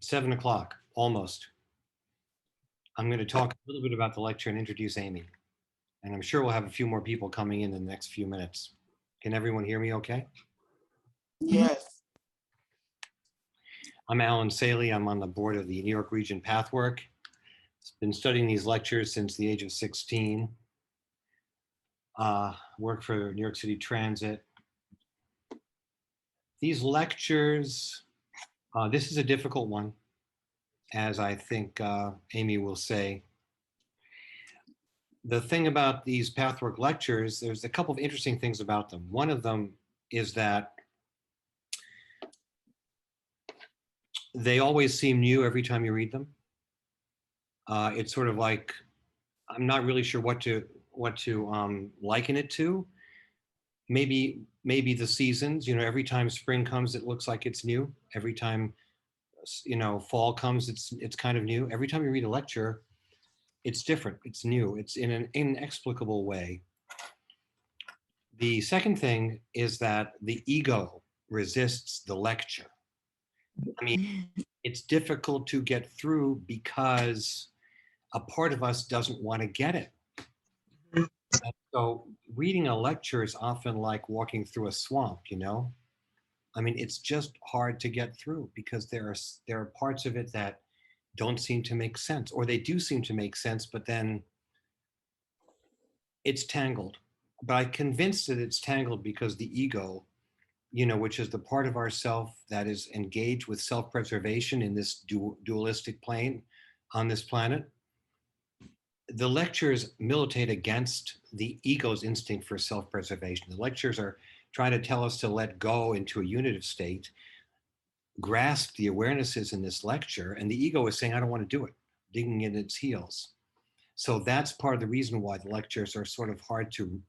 7 o'clock, almost. I'm going to talk a little bit about the lecture and introduce Aimee. And I'm sure we'll have a few more people coming in the next few minutes. Can everyone hear me okay? Yes. I'm Alan Saly. I'm on the board of the New York Region Pathwork. I've been studying these lectures since the age of 16. Work for New York City Transit. These lectures, this is a difficult one, as I think Aimee will say. The thing about these Pathwork lectures, there's a couple of interesting things about them. One of them is that they always seem new every time you read them. It's sort of like, I'm not really sure what to liken it to. Maybe the seasons, every time spring comes, it looks like it's new. Every time, fall comes, it's kind of new. Every time you read a lecture, it's different, it's new, it's in an inexplicable way. The second thing is that the ego resists the lecture. I mean, it's difficult to get through because a part of us doesn't want to get it. And so reading a lecture is often like walking through a swamp, I mean, it's just hard to get through because there are parts of it that don't seem to make sense, or they do seem to make sense, but then it's tangled. But I'm convinced that it's tangled because the ego, which is the part of ourself that is engaged with self-preservation in this dualistic plane on this planet, the lectures militate against the ego's instinct for self-preservation. The lectures are trying to tell us to let go into a unitive state, grasp the awarenesses in this lecture, and the ego is saying, I don't want to do it, digging in its heels. So that's part of the reason why the lectures are sort of hard to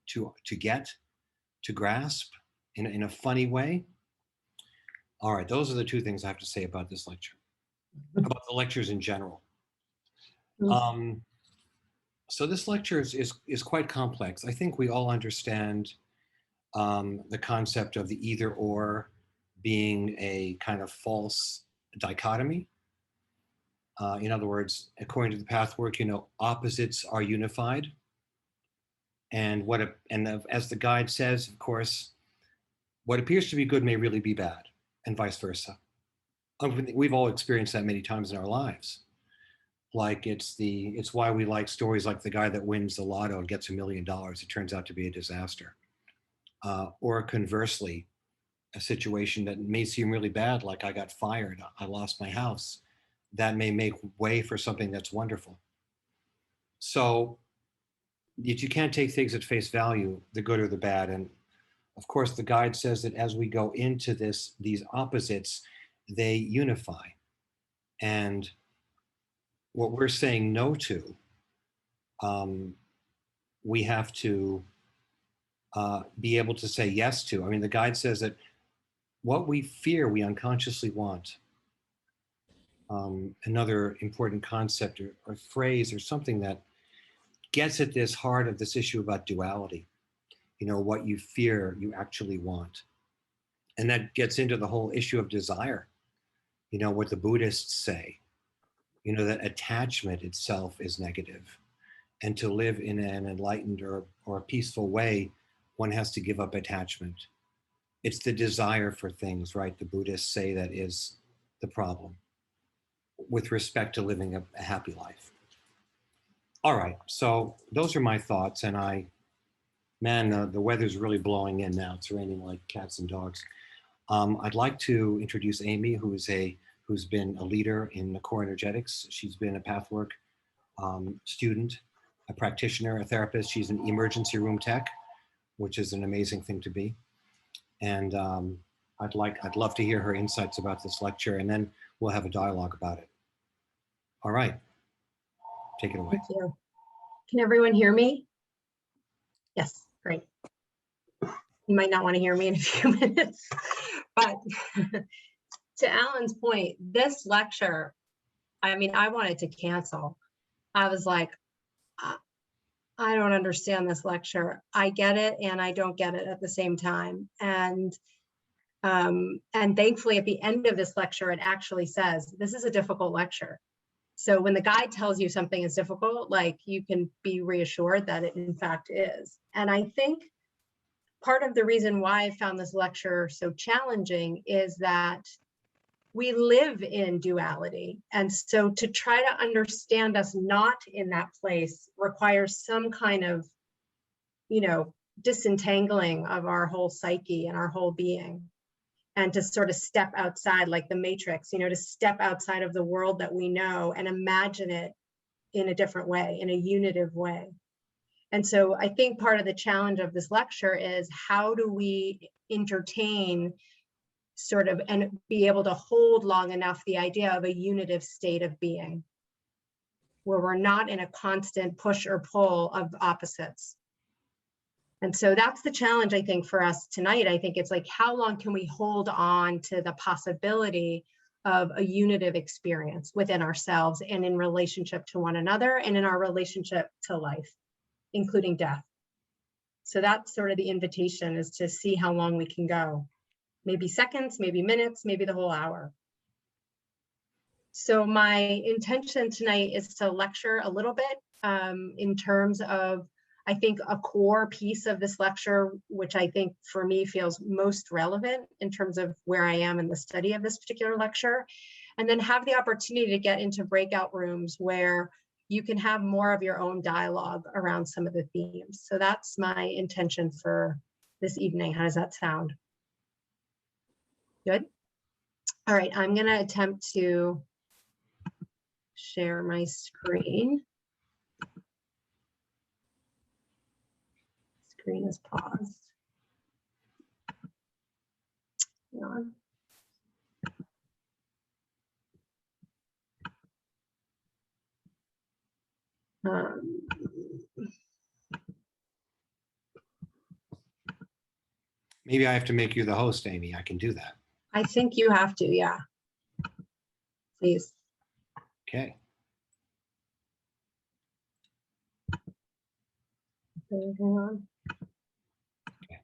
get, to grasp in a funny way. All right, those are the two things I have to say about this lecture, about the lectures in general. So this lecture is quite complex. I think we all understand the concept of the either or being a kind of false dichotomy. In other words, according to the Pathwork, opposites are unified. And as the guide says, of course, what appears to be good may really be bad, and vice versa. We've all experienced that many times in our lives. Like it's why we like stories like the guy that wins the lotto and gets $1 million. It turns out to be a disaster. Or conversely, a situation that may seem really bad, like I got fired, I lost my house, that may make way for something that's wonderful. So you can't take things at face value, the good or the bad. And of course, the guide says that as we go into these opposites, they unify. And what we're saying no to, we have to be able to say yes to. I mean, the guide says that what we fear, we unconsciously want. Another important concept or phrase or something that gets at this heart of this issue about duality. What you fear, you actually want. And that gets into the whole issue of desire. What the Buddhists say, that attachment itself is negative. And to live in an enlightened or a peaceful way, one has to give up attachment. It's the desire for things, right? The Buddhists say that is the problem with respect to living a happy life. All right, so those are my thoughts, and the weather's really blowing in now. It's raining like cats and dogs. I'd like to introduce Aimee, who's been a leader in the core energetics. She's been a Pathwork student, a practitioner, a therapist. She's an emergency room tech, which is an amazing thing to be. And I'd love to hear her insights about this lecture, and then we'll have a dialogue about it. All right, take it away. Thank you. Can everyone hear me? Yes, great. You might not want to hear me in a few minutes, but to Alan's point, this lecture, I mean, I wanted to cancel. I was like, I don't understand this lecture. I get it and I don't get it at the same time. And And thankfully, at the end of this lecture, it actually says, this is a difficult lecture. So when the guide tells you something is difficult, like, you can be reassured that it in fact is. And I think part of the reason why I found this lecture so challenging is that we live in duality. And so to try to understand us not in that place requires some kind of, disentangling of our whole psyche and our whole being. And to sort of step outside, like the Matrix, to step outside of the world that we know and imagine it in a different way, in a unitive way. And so I think part of the challenge of this lecture is, how do we entertain sort of and be able to hold long enough the idea of a unitive state of being, where we're not in a constant push or pull of opposites. And so that's the challenge, I think, for us tonight. I think it's like, how long can we hold on to the possibility of a unitive experience within ourselves and in relationship to one another and in our relationship to life, including death. So that's sort of the invitation, is to see how long we can go. Maybe seconds, maybe minutes, maybe the whole hour. So my intention tonight is to lecture a little bit in terms of, I think, a core piece of this lecture, which I think for me feels most relevant in terms of where I am in the study of this particular lecture, and then have the opportunity to get into breakout rooms where you can have more of your own dialogue around some of the themes. So that's my intention for this evening. How does that sound? Good? All right, I'm going to attempt to share my screen. Screen is paused. Hang on. Maybe I have to make you the host, Aimee. I can do that. I think you have to, yeah. Please. Okay. Hang on. Okay.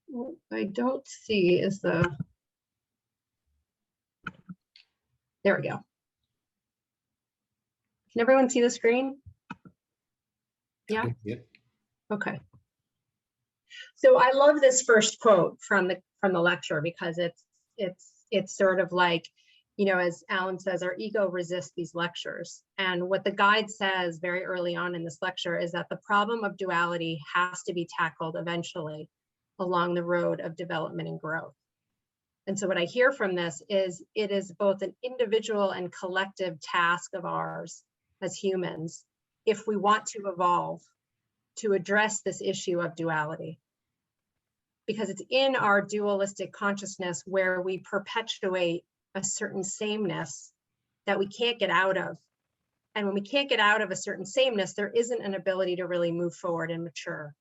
What I don't see is the, there we go. Can everyone see the screen? Yeah. Yep. Okay. So I love this first quote from the lecture, because it's sort of like, as Alan says, our ego resists these lectures. And what the guide says very early on in this lecture is that the problem of duality has to be tackled eventually along the road of development and growth. And so what I hear from this is, it is both an individual and collective task of ours as humans, if we want to evolve, to address this issue of duality. Because it's in our dualistic consciousness where we perpetuate a certain sameness that we can't get out of. And when we can't get out of a certain sameness, there isn't an ability to really move forward and mature.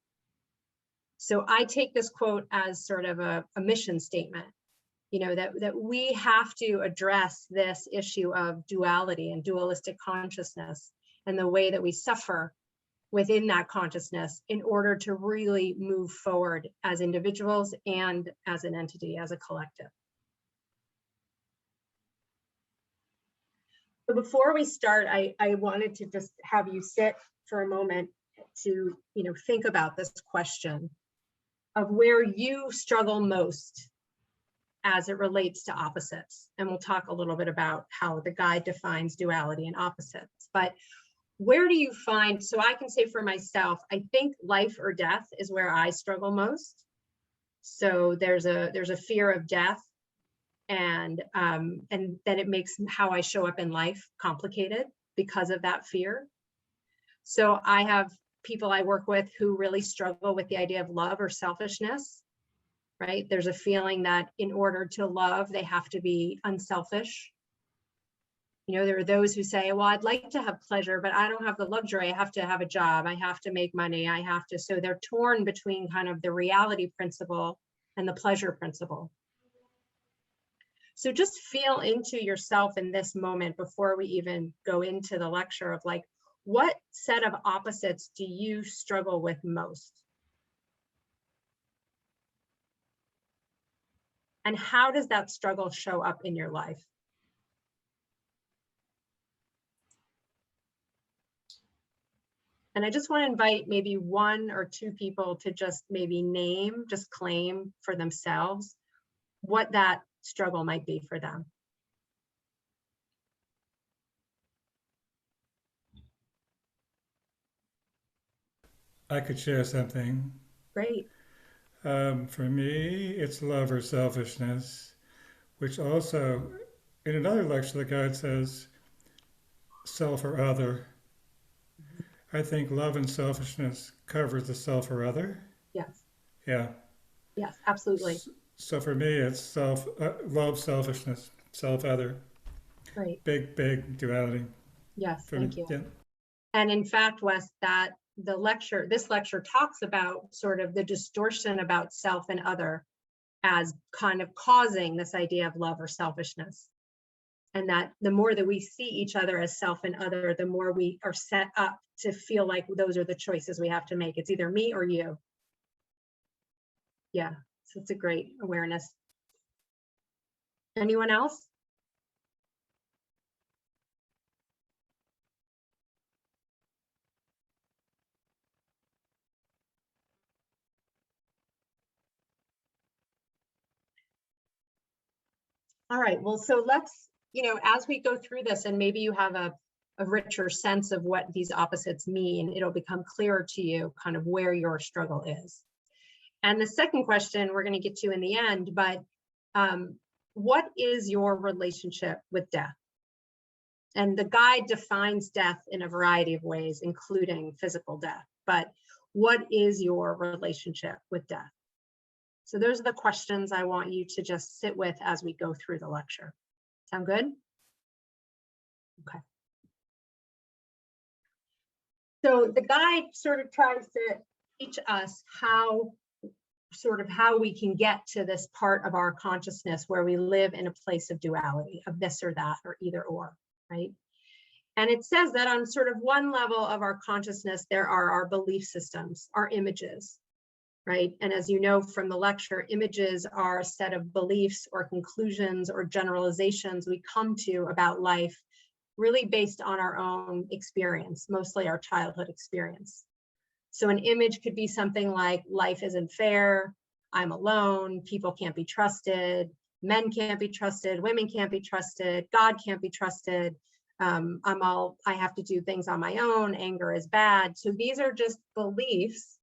So I take this quote as sort of a mission statement, that we have to address this issue of duality and dualistic consciousness and the way that we suffer within that consciousness in order to really move forward as individuals and as an entity, as a collective. So before we start, I wanted to just have you sit for a moment to think about this question of where you struggle most as it relates to opposites. And we'll talk a little bit about how the guide defines duality and opposites. But where do you find, so I can say for myself, I think life or death is where I struggle most. So there's a fear of death, and then it makes how I show up in life complicated because of that fear. So I have people I work with who really struggle with the idea of love or selfishness, right? There's a feeling that in order to love, they have to be unselfish. There are those who say, well, I'd like to have pleasure, but I don't have the luxury. I have to have a job. I have to make money. So they're torn between kind of the reality principle and the pleasure principle. So just feel into yourself in this moment before we even go into the lecture of like, what set of opposites do you struggle with most? And how does that struggle show up in your life? And I just want to invite maybe 1 or 2 people to just maybe just claim for themselves what that struggle might be for them. I could share something. Great. For me, it's love or selfishness, which also, in another lecture, the guide says self or other. I think love and selfishness covers the self or other. Yes. Yeah. Yes, absolutely. So for me, it's love, selfishness, self, other. Great. Big duality. Yes, For thank me. you. Yeah. And in fact, Wes, that this lecture talks about sort of the distortion about self and other as kind of causing this idea of love or selfishness. And that the more that we see each other as self and other, the more we are set up to feel like those are the choices we have to make. It's either me or you. Yeah, so it's a great awareness. Anyone else? All right, well, so let's, as we go through this, and maybe you have a richer sense of what these opposites mean, it'll become clearer to you kind of where your struggle is. And the second question we're going to get to in the end, but what is your relationship with death? And the guide defines death in a variety of ways, including physical death. But what is your relationship with death? So those are the questions I want you to just sit with as we go through the lecture. Sound good? Okay. So the guide sort of tries to teach us how we can get to this part of our consciousness where we live in a place of duality, of this or that, or either or, right? And it says that on sort of one level of our consciousness, there are our belief systems, our images, right? And as you know from the lecture, images are a set of beliefs or conclusions or generalizations we come to about life, really based on our own experience, mostly our childhood experience. So an image could be something like, life isn't fair, I'm alone, people can't be trusted, men can't be trusted, women can't be trusted, God can't be trusted, I have to do things on my own, anger is bad. So these are just beliefs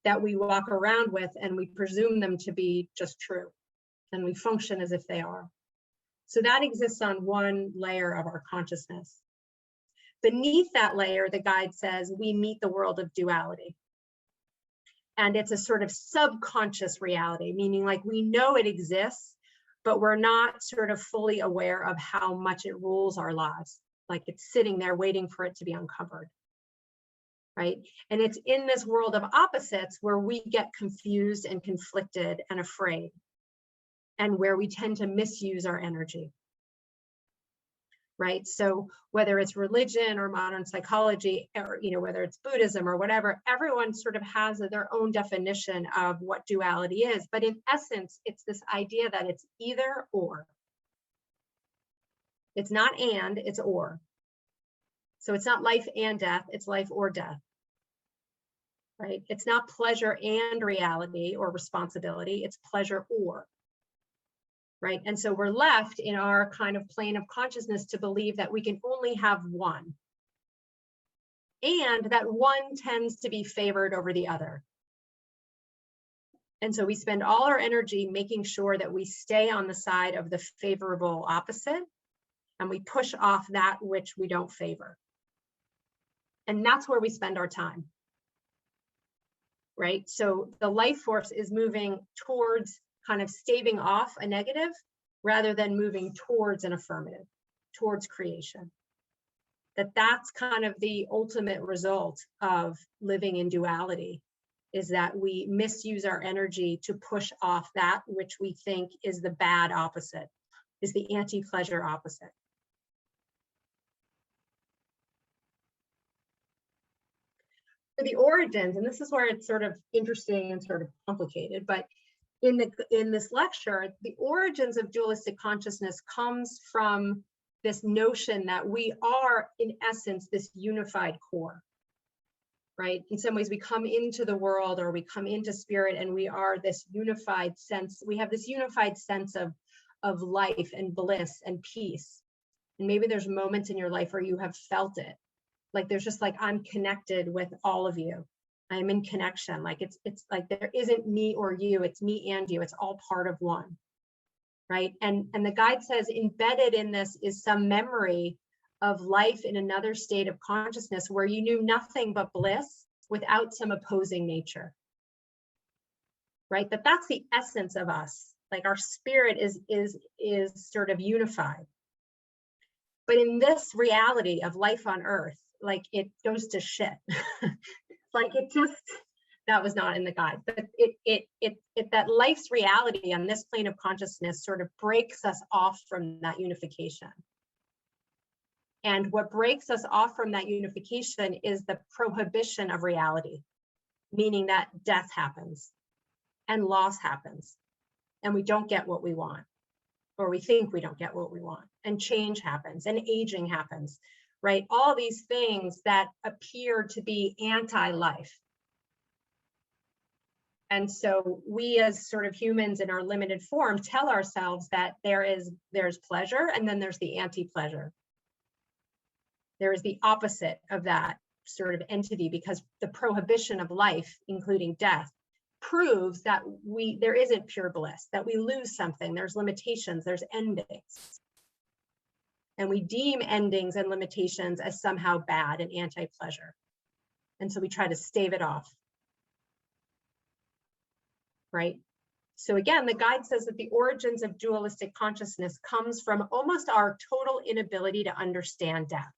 that we walk around with and we presume them to be just true. And we function as if they are. So that exists on one layer of our consciousness. Beneath that layer, the guide says, we meet the world of duality. And it's a sort of subconscious reality, meaning like we know it exists, but we're not sort of fully aware of how much it rules our lives. Like it's sitting there waiting for it to be uncovered, right? And it's in this world of opposites where we get confused and conflicted and afraid, and where we tend to misuse our energy, right? So whether it's religion or modern psychology, or whether it's Buddhism or whatever, everyone sort of has their own definition of what duality is. But in essence, it's this idea that it's either or. It's not and, it's or. So it's not life and death, it's life or death, right? It's not pleasure and reality or responsibility, it's pleasure or. Right? And so we're left in our kind of plane of consciousness to believe that we can only have one, and that one tends to be favored over the other. And so we spend all our energy making sure that we stay on the side of the favorable opposite, and we push off that which we don't favor. And that's where we spend our time. Right? So the life force is moving towards kind of staving off a negative rather than moving towards an affirmative, towards creation. That's kind of the ultimate result of living in duality, is that we misuse our energy to push off that which we think is the bad opposite, is the anti-pleasure opposite. For the origins, and this is where it's sort of interesting and sort of complicated, but in this lecture, the origins of dualistic consciousness comes from this notion that we are, in essence, this unified core, right? In some ways, we come into the world, or we come into spirit, and we are this unified sense. We have this unified sense of life and bliss and peace. And maybe there's moments in your life where you have felt it. Like there's just like, I'm connected with all of you. I'm in connection. Like it's like there isn't me or you, it's me and you. It's all part of one, right? And the guide says embedded in this is some memory of life in another state of consciousness where you knew nothing but bliss without some opposing nature, right? That's the essence of us. Like our spirit is sort of unified. But in this reality of life on earth, like it goes to shit. Like it just, that was not in the guide, but it that life's reality on this plane of consciousness sort of breaks us off from that unification. And what breaks us off from that unification is the prohibition of reality, meaning that death happens and loss happens and we don't get what we want, or we think we don't get what we want, and change happens and aging happens, right? All these things that appear to be anti-life. And so we as sort of humans in our limited form tell ourselves that there's pleasure and then there's the anti-pleasure. There is the opposite of that sort of entity, because the prohibition of life, including death, proves that there isn't pure bliss, that we lose something, there's limitations, there's endings. And we deem endings and limitations as somehow bad and anti-pleasure. And so we try to stave it off. Right? So again, the guide says that the origins of dualistic consciousness comes from almost our total inability to understand death.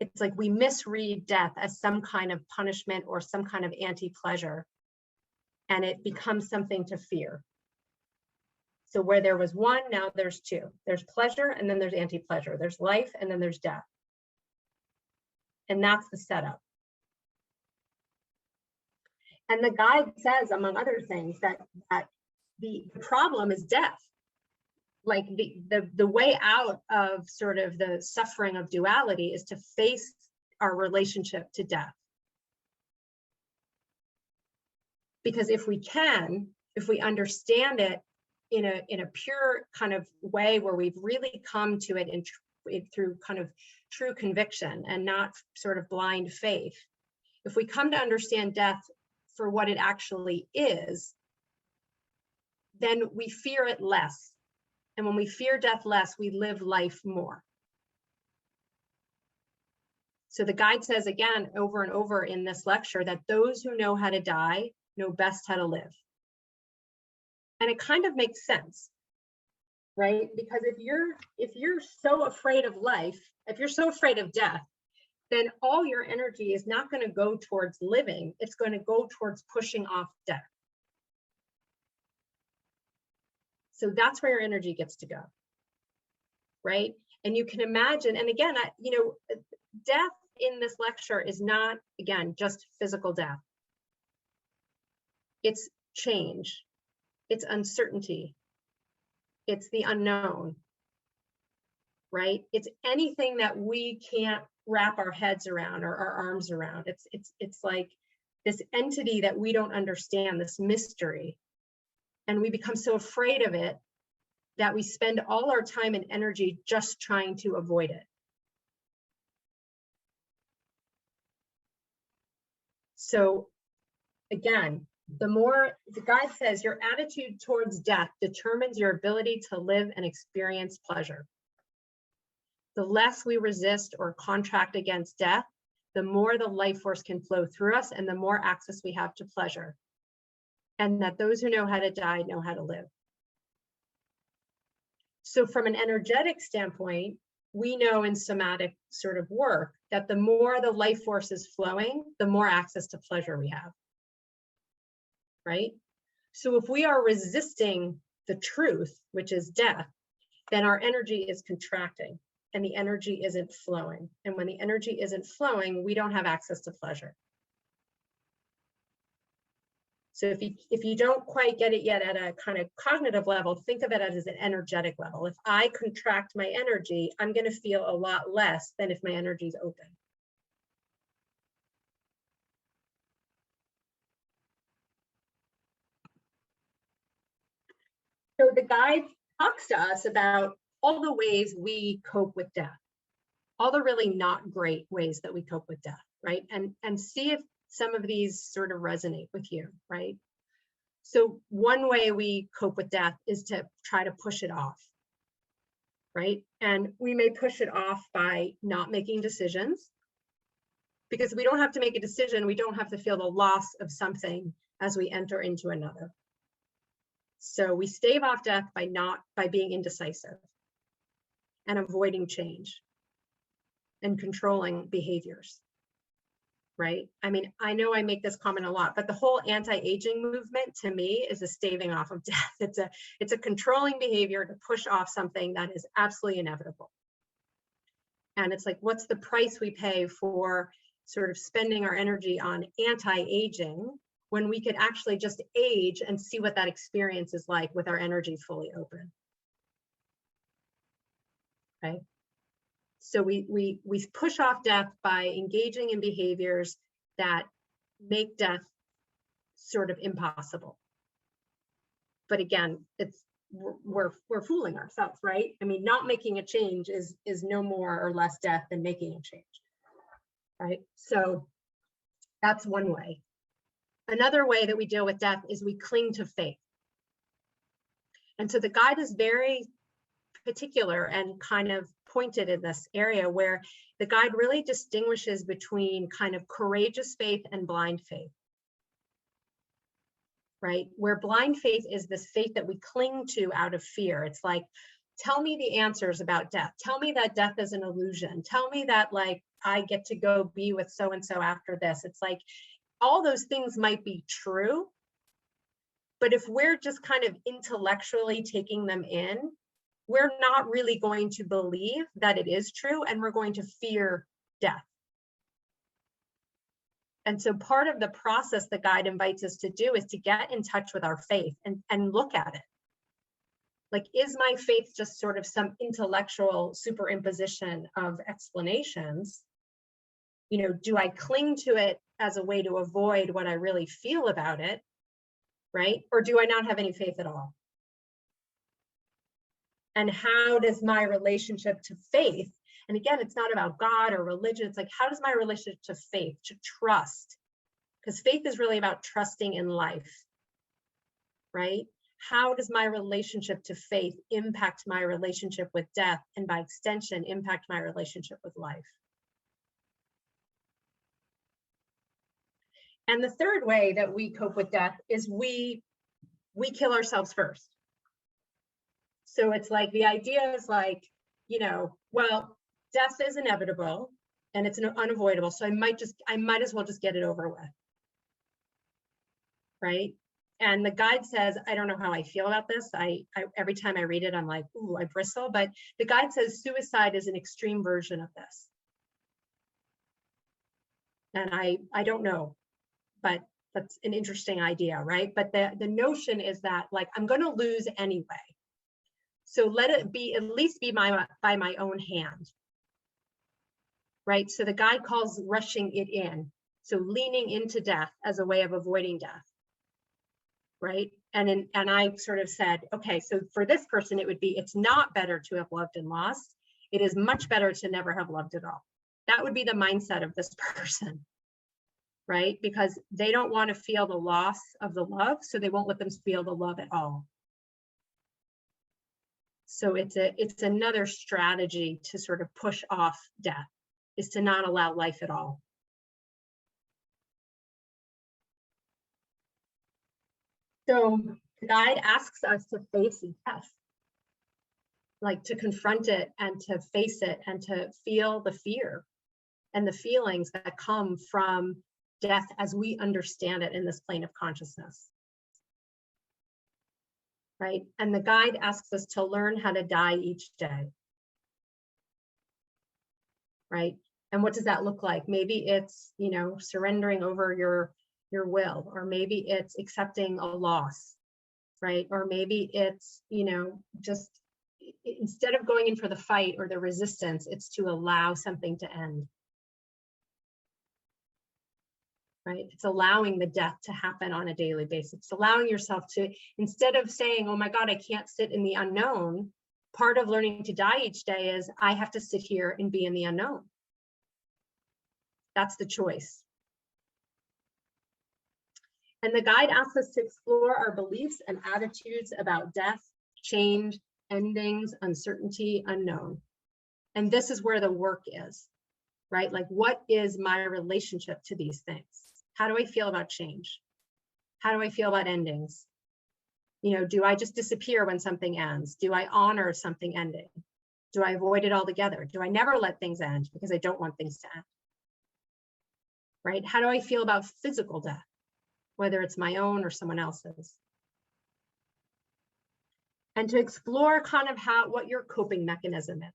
It's like we misread death as some kind of punishment or some kind of anti-pleasure, and it becomes something to fear. So where there was one, now there's two. There's pleasure and then there's anti-pleasure. There's life and then there's death. And that's the setup. And the guide says, among other things, that the problem is death. Like the way out of sort of the suffering of duality is to face our relationship to death. Because if we understand it in a pure kind of way where we've really come to it through kind of true conviction and not sort of blind faith, if we come to understand death for what it actually is, then we fear it less. And when we fear death less, we live life more. So the guide says again, over and over in this lecture, that those who know how to die know best how to live. And it kind of makes sense, right? Because if you're so afraid of life, if you're so afraid of death, then all your energy is not going to go towards living. It's going to go towards pushing off death. So that's where your energy gets to go, right? And you can imagine, and again, death in this lecture is not, again, just physical death. It's change, it's uncertainty, it's the unknown, right? It's anything that we can't wrap our heads around or our arms around. It's like this entity that we don't understand, this mystery. And we become so afraid of it that we spend all our time and energy just trying to avoid it. So again, the guide says your attitude towards death determines your ability to live and experience pleasure. The less we resist or contract against death, the more the life force can flow through us and the more access we have to pleasure. And that those who know how to die know how to live. So from an energetic standpoint, we know in somatic sort of work that the more the life force is flowing, the more access to pleasure we have, right? So if we are resisting the truth, which is death, then our energy is contracting and the energy isn't flowing. And when the energy isn't flowing, we don't have access to pleasure. So if you don't quite get it yet at a kind of cognitive level, think of it as an energetic level. If I contract my energy, I'm going to feel a lot less than if my energy is open. So the guide talks to us about all the ways we cope with death, all the really not great ways that we cope with death, right? And see if some of these sort of resonate with you, right? So one way we cope with death is to try to push it off, right? And we may push it off by not making decisions, because we don't have to make a decision. We don't have to feel the loss of something as we enter into another. So we stave off death by being indecisive and avoiding change and controlling behaviors, right? I mean, I know I make this comment a lot, but the whole anti-aging movement to me is a staving off of death. It's a controlling behavior to push off something that is absolutely inevitable. And it's like, what's the price we pay for sort of spending our energy on anti-aging when we could actually just age and see what that experience is like with our energy fully open? Okay. So we push off death by engaging in behaviors that make death sort of impossible. But again, we're fooling ourselves, right? I mean, not making a change is no more or less death than making a change, right? So that's one way. Another way that we deal with death is we cling to faith. And so the guide is very particular and kind of pointed in this area where the guide really distinguishes between kind of courageous faith and blind faith, right? Where blind faith is this faith that we cling to out of fear. It's like, tell me the answers about death. Tell me that death is an illusion. Tell me that like I get to go be with so-and-so after this. It's like all those things might be true, but if we're just kind of intellectually taking them in, we're not really going to believe that it is true, and we're going to fear death. And so part of the process the guide invites us to do is to get in touch with our faith and look at it. Like, is my faith just sort of some intellectual superimposition of explanations? You know, do I cling to it as a way to avoid what I really feel about it, right? Or do I not have any faith at all? And how does my relationship to faith, and again, it's not about God or religion, it's like, how does my relationship to faith, to trust? Because faith is really about trusting in life, right? How does my relationship to faith impact my relationship with death, and by extension, impact my relationship with life? And the third way that we cope with death is we kill ourselves first. So it's like, the idea is like, you know, well, death is inevitable and it's unavoidable. So I might as well just get it over with. Right. And the guide says, I don't know how I feel about this. I every time I read it, I'm like, ooh, I bristle. But the guide says suicide is an extreme version of this. And I don't know, but that's an interesting idea, right? But the notion is that, like, I'm going to lose anyway. So let it be, at least be by my own hand, right? So the guide calls rushing it in. So leaning into death as a way of avoiding death, right? And I sort of said, okay, so for this person, it would be, it's not better to have loved and lost. It is much better to never have loved at all. That would be the mindset of this person, right? Because they don't want to feel the loss of the love, so they won't let them feel the love at all. So it's another strategy to sort of push off death, is to not allow life at all. So the guide asks us to face death, like to confront it and to face it and to feel the fear and the feelings that come from death as we understand it in this plane of consciousness. Right? And the guide asks us to learn how to die each day. Right? And what does that look like? Maybe it's, you know, surrendering over your your will, or maybe it's accepting a loss, right? Or maybe it's, just instead of going in for the fight or the resistance, it's to allow something to end. Right? It's allowing the death to happen on a daily basis. It's allowing yourself to, instead of saying, oh my God, I can't sit in the unknown, part of learning to die each day is I have to sit here and be in the unknown. That's the choice. And the guide asks us to explore our beliefs and attitudes about death, change, endings, uncertainty, unknown. And this is where the work is, right? Like, what is my relationship to these things? How do I feel about change? How do I feel about endings? Do I just disappear when something ends? Do I honor something ending? Do I avoid it altogether? Do I never let things end because I don't want things to end? Right? How do I feel about physical death, whether it's my own or someone else's? And to explore kind of what your coping mechanism is.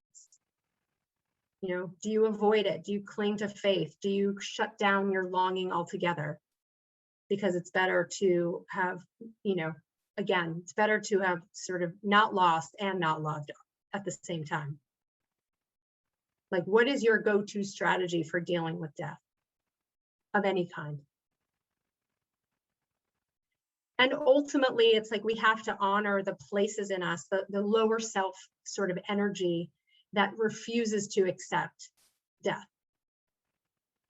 Do you avoid it? Do you cling to faith? Do you shut down your longing altogether? Because it's better to have, again, it's better to have sort of not lost and not loved at the same time. Like, what is your go-to strategy for dealing with death of any kind? And ultimately, it's like we have to honor the places in us, the lower self sort of energy that refuses to accept death,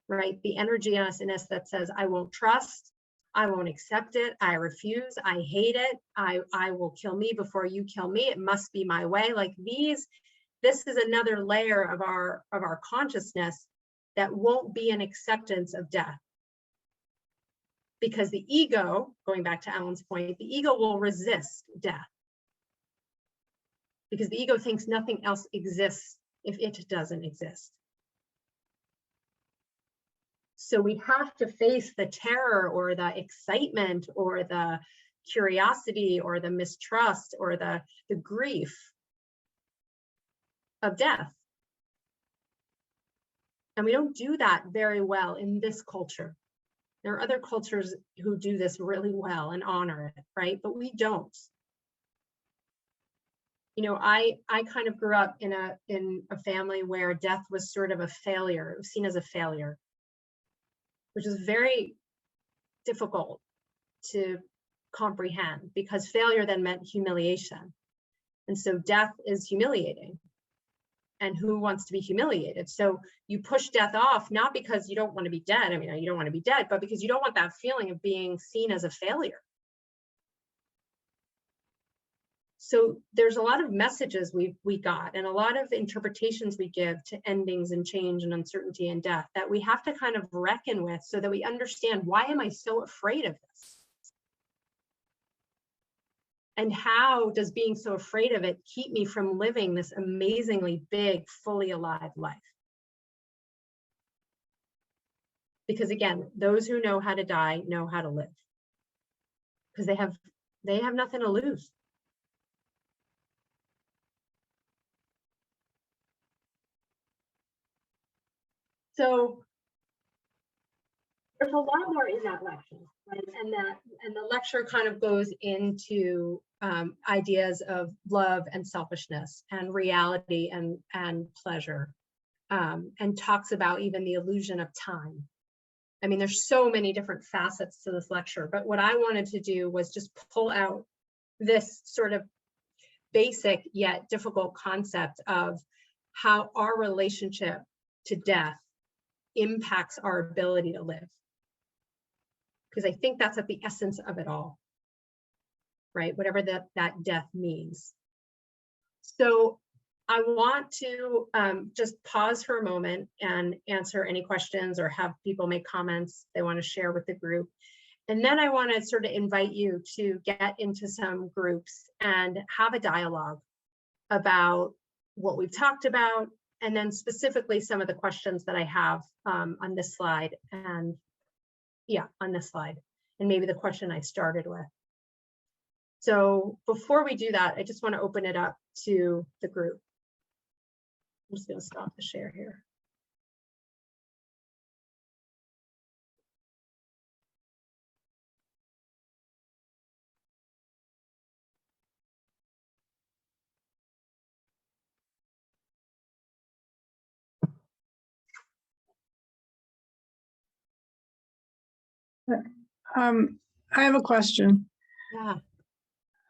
right? The energy in us that says, I won't trust, I won't accept it, I refuse, I hate it, I will kill me before you kill me, it must be my way. Like this is another layer of our consciousness that won't be an acceptance of death. Because the ego, going back to Alan's point, the ego will resist death. Because the ego thinks nothing else exists if it doesn't exist. So we have to face the terror or the excitement or the curiosity or the mistrust or the grief of death. And we don't do that very well in this culture. There are other cultures who do this really well and honor it, right? But we don't. I kind of grew up in a family where death was sort of a failure. It was seen as a failure, which is very difficult to comprehend because failure then meant humiliation. And so death is humiliating. And who wants to be humiliated? So you push death off, not because you don't want to be dead. I mean, you don't want to be dead, but because you don't want that feeling of being seen as a failure. So there's a lot of messages we got and a lot of interpretations we give to endings and change and uncertainty and death that we have to kind of reckon with so that we understand, why am I so afraid of this? And how does being so afraid of it keep me from living this amazingly big, fully alive life? Because again, those who know how to die know how to live. Because they have nothing to lose. So there's a lot more in that lecture, right? And the lecture kind of goes into ideas of love and selfishness and reality and pleasure, and talks about even the illusion of time. I mean, there's so many different facets to this lecture, but what I wanted to do was just pull out this sort of basic yet difficult concept of how our relationship to death impacts our ability to live. Because I think that's at the essence of it all, right? Whatever that death means. So I want to just pause for a moment and answer any questions or have people make comments they want to share with the group. And then I want to sort of invite you to get into some groups and have a dialogue about what we've talked about, and then specifically some of the questions that I have on this slide, and on this slide, and maybe the question I started with. So before we do that, I just want to open it up to the group. I'm just going to stop the share here. I have a question. Yeah.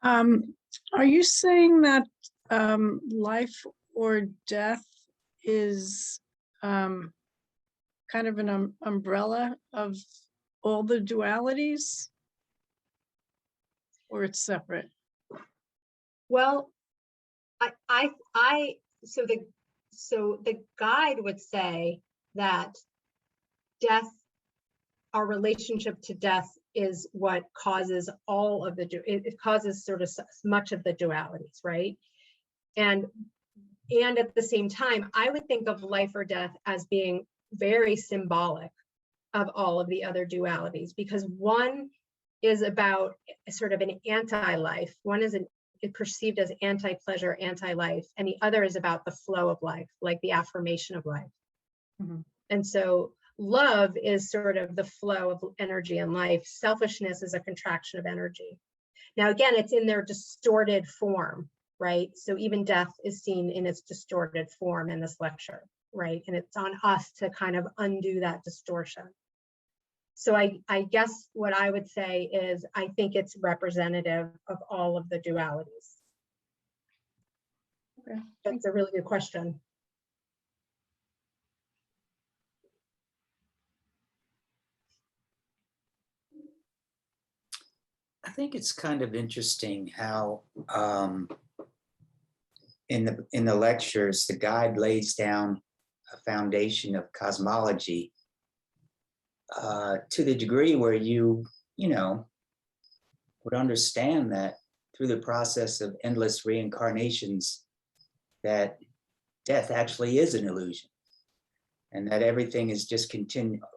Are you saying that life or death is kind of an umbrella of all the dualities, or it's separate? Well, so the guide would say that death, our relationship to death, is what causes all of it causes sort of much of the dualities, right? And at the same time, I would think of life or death as being very symbolic of all of the other dualities, because one is about sort of an anti-life. One is perceived as anti-pleasure, anti-life, and the other is about the flow of life, like the affirmation of life. Mhm. And so love is sort of the flow of energy and life. Selfishness is a contraction of energy. Now, again, it's in their distorted form, right? So even death is seen in its distorted form in this lecture, right? And it's on us to kind of undo that distortion. So I guess what I would say is I think it's representative of all of the dualities. Okay. That's a really good question. I think it's kind of interesting how in the lectures, the guide lays down a foundation of cosmology to the degree where you would understand that through the process of endless reincarnations, that death actually is an illusion, and that everything is just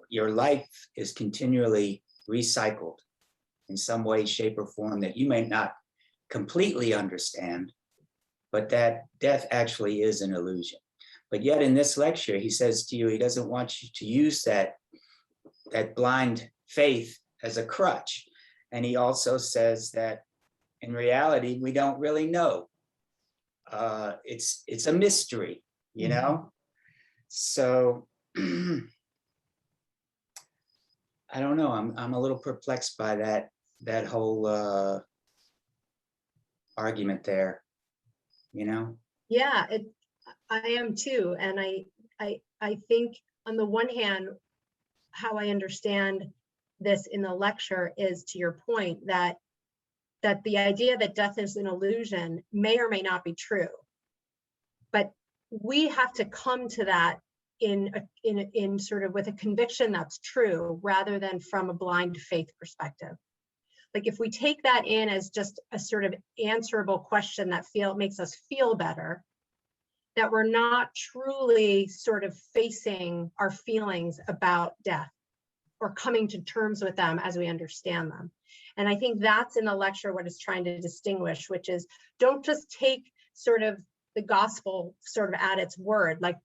your life is continually recycled in some way, shape, or form that you may not completely understand, but that death actually is an illusion. But yet in this lecture, he says to you, he doesn't want you to use that blind faith as a crutch. And he also says that in reality, we don't really know. It's a mystery, you know? So I don't know, I'm a little perplexed by that whole argument there, you know? Yeah, I am too. And I think on the one hand, how I understand this in the lecture is, to your point, that the idea that death is an illusion may or may not be true, but we have to come to that in sort of with a conviction that's true, rather than from a blind faith perspective. Like if we take that in as just a sort of answerable question that makes us feel better, that we're not truly sort of facing our feelings about death or coming to terms with them as we understand them. And I think that's in the lecture what it's trying to distinguish, which is don't just take sort of the gospel sort of at its word, like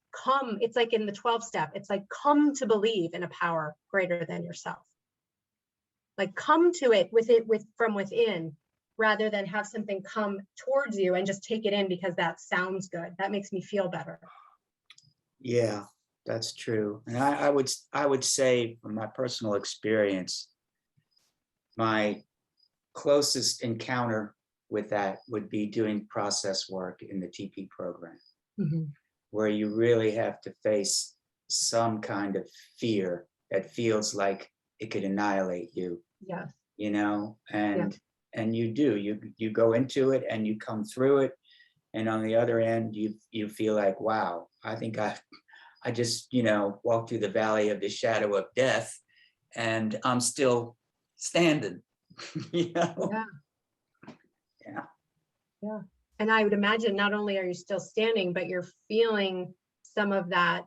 it's like in the 12 step, it's like come to believe in a power greater than yourself. Like come to it from within, rather than have something come towards you and just take it in because that sounds good. That makes me feel better. Yeah, that's true. And I would say from my personal experience, my closest encounter with that would be doing process work in the TP program, where you really have to face some kind of fear that feels like it could annihilate you. Yeah. You know, and you do, you go into it and you come through it. And on the other end, you feel like, wow, I think I just, walked through the valley of the shadow of death and I'm still standing, Yeah. Yeah. And I would imagine not only are you still standing, but you're feeling some of that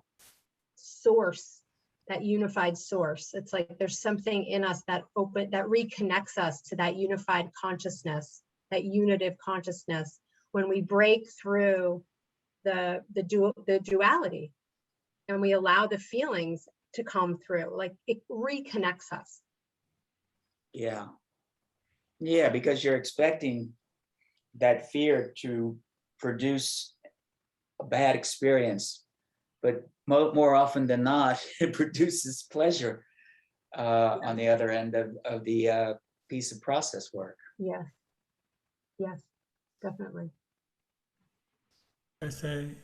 source, that unified source. It's like there's something in us that reconnects us to that unified consciousness, that unitive consciousness, when we break through the duality and we allow the feelings to come through. Like it reconnects us. Yeah, because you're expecting that fear to produce a bad experience, but more often than not, it produces pleasure. on the other end of the piece of process work. Yes. Yes, definitely. I say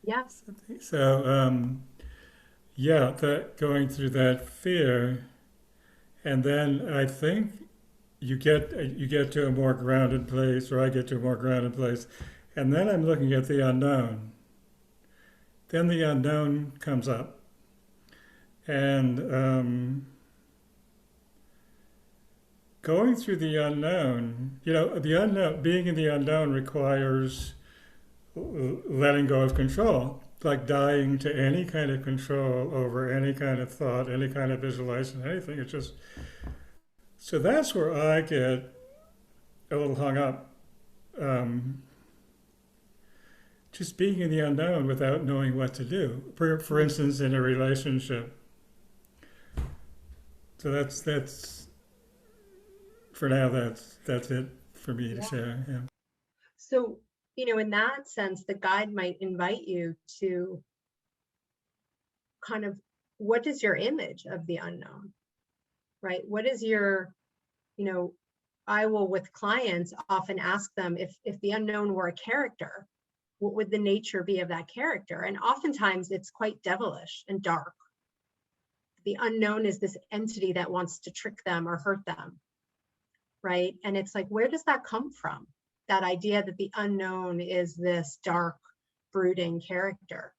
Yes. something. So yeah, that going through that fear, and then I think you get to a more grounded place, or I get to a more grounded place, and then I'm looking at the unknown. Then the unknown comes up, and going through the unknown, the unknown, being in the unknown requires letting go of control, like dying to any kind of control over any kind of thought, any kind of visualization, anything. It's just, so that's where I get a little hung up. Just being in the unknown without knowing what to do. For instance, in a relationship. So that's for now. That's it for me to share. Yeah. So, in that sense, the guide might invite you to kind of, what is your image of the unknown, right? What is your, I will, with clients, often ask them if the unknown were a character, what would the nature be of that character? And oftentimes it's quite devilish and dark. The unknown is this entity that wants to trick them or hurt them, right? And it's like, where does that come from? That idea that the unknown is this dark, brooding character,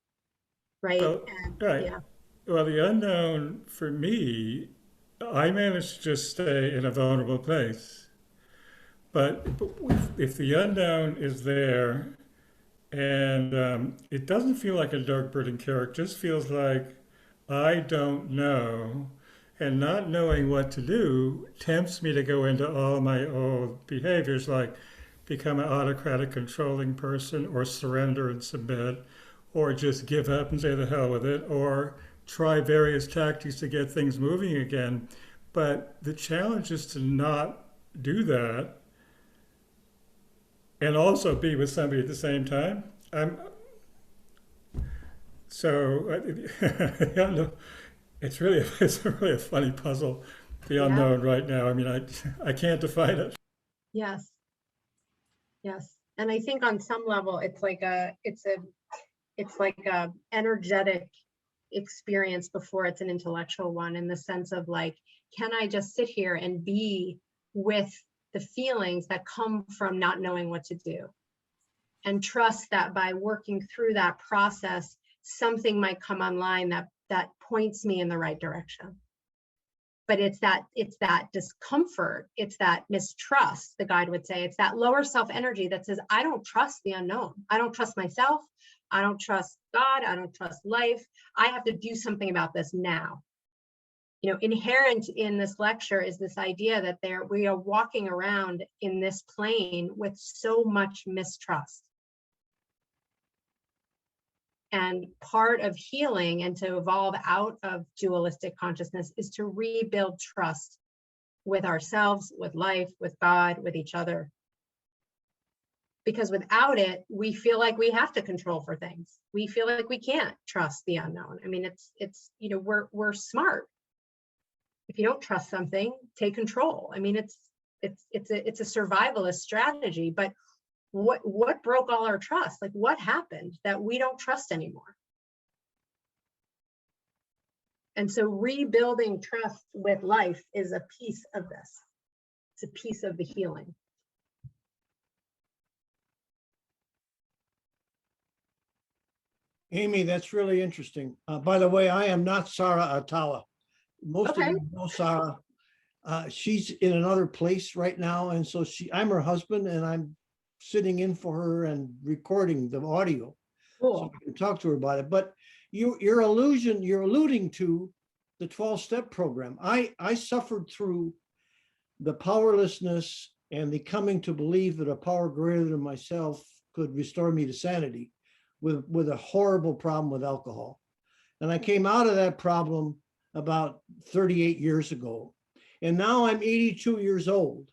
right? Well, right. Yeah. Well, the unknown for me, I managed to just stay in a vulnerable place. But if the unknown is there, and it doesn't feel like a dark, brooding character, it just feels like I don't know, and not knowing what to do tempts me to go into all my old behaviors, like become an autocratic, controlling person, or surrender and submit, or just give up and say the hell with it, or try various tactics to get things moving again. But the challenge is to not do that and also be with somebody at the same time. It's really a funny puzzle, the unknown right now. I mean, I can't define it. Yes. Yes. And I think on some level, it's like a energetic experience before it's an intellectual one, in the sense of like, can I just sit here and be with the feelings that come from not knowing what to do, and trust that by working through that process, something might come online that points me in the right direction. But it's that discomfort, it's that mistrust, the guide would say. It's that lower self energy that says, I don't trust the unknown. I don't trust myself. I don't trust God. I don't trust life. I have to do something about this now. Inherent in this lecture is this idea that we are walking around in this plane with so much mistrust. And part of healing and to evolve out of dualistic consciousness is to rebuild trust with ourselves, with life, with God, with each other. Because without it, we feel like we have to control for things. We feel like we can't trust the unknown. I mean, we're smart. If you don't trust something, take control. I mean, it's a survivalist strategy, but what broke all our trust? Like, what happened that we don't trust anymore? And so rebuilding trust with life is a piece of this. It's a piece of the healing. Aimee, that's really interesting. By the way, I am not Sarah Atala. Most Okay. of you know Sarah. She's in another place right now, and so I'm her husband, and I'm sitting in for her and recording the audio, Cool. so I can talk to her about it. But you're alluding to the 12-step program. I suffered through the powerlessness and the coming to believe that a power greater than myself could restore me to sanity with a horrible problem with alcohol. And I came out of that problem about 38 years ago. And now I'm 82 years old,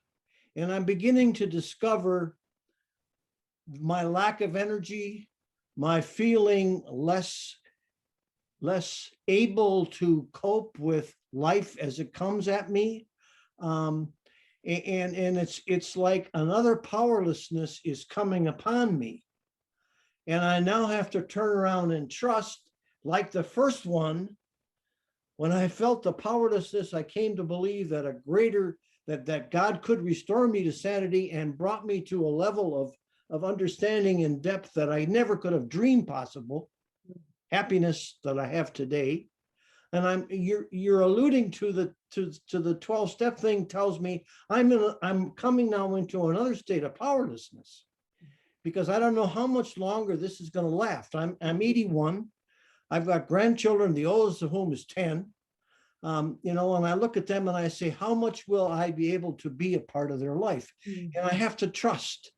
and I'm beginning to discover my lack of energy, my feeling less able to cope with life as it comes at me. And it's like another powerlessness is coming upon me. And I now have to turn around and trust, like the first one, when I felt the powerlessness, I came to believe that that God could restore me to sanity and brought me to a level of understanding and depth that I never could have dreamed possible, happiness that I have today. And you're alluding to the 12-step thing tells me I'm coming now into another state of powerlessness, because I don't know how much longer this is going to last. I'm 81. I've got grandchildren, the oldest of whom is 10. And I look at them and I say, how much will I be able to be a part of their life? And I have to trust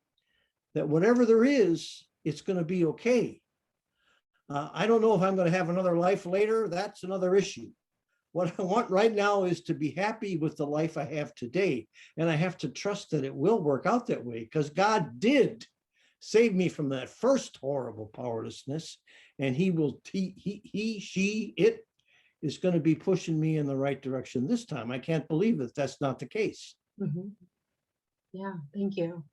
that whatever there is, it's going to be okay. I don't know if I'm going to have another life later. That's another issue. What I want right now is to be happy with the life I have today. And I have to trust that it will work out that way, because God did save me from that first horrible powerlessness. And he is going to be pushing me in the right direction this time. I can't believe that that's not the case. Mm-hmm. Yeah, thank you.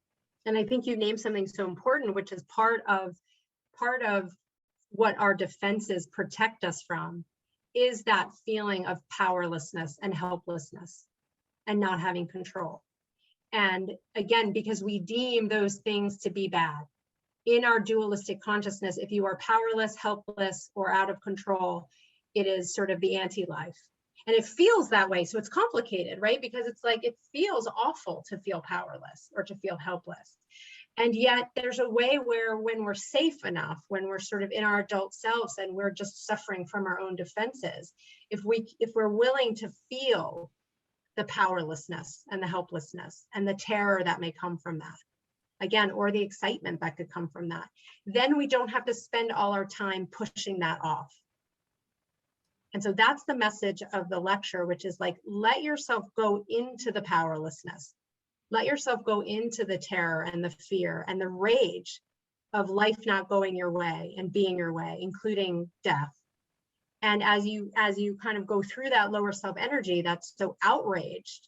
And I think you named something so important, which is part of what our defenses protect us from, is that feeling of powerlessness and helplessness and not having control. And again, because we deem those things to be bad. In our dualistic consciousness, if you are powerless, helpless, or out of control, it is sort of the anti-life. And it feels that way. So it's complicated, right? Because it's like, it feels awful to feel powerless or to feel helpless. And yet there's a way where when we're safe enough, when we're sort of in our adult selves and we're just suffering from our own defenses, if we're willing to feel the powerlessness and the helplessness and the terror that may come from that, again, or the excitement that could come from that, then we don't have to spend all our time pushing that off. And so that's the message of the lecture, which is like, let yourself go into the powerlessness. Let yourself go into the terror and the fear and the rage of life not going your way and being your way, including death. And as you kind of go through that lower self energy that's so outraged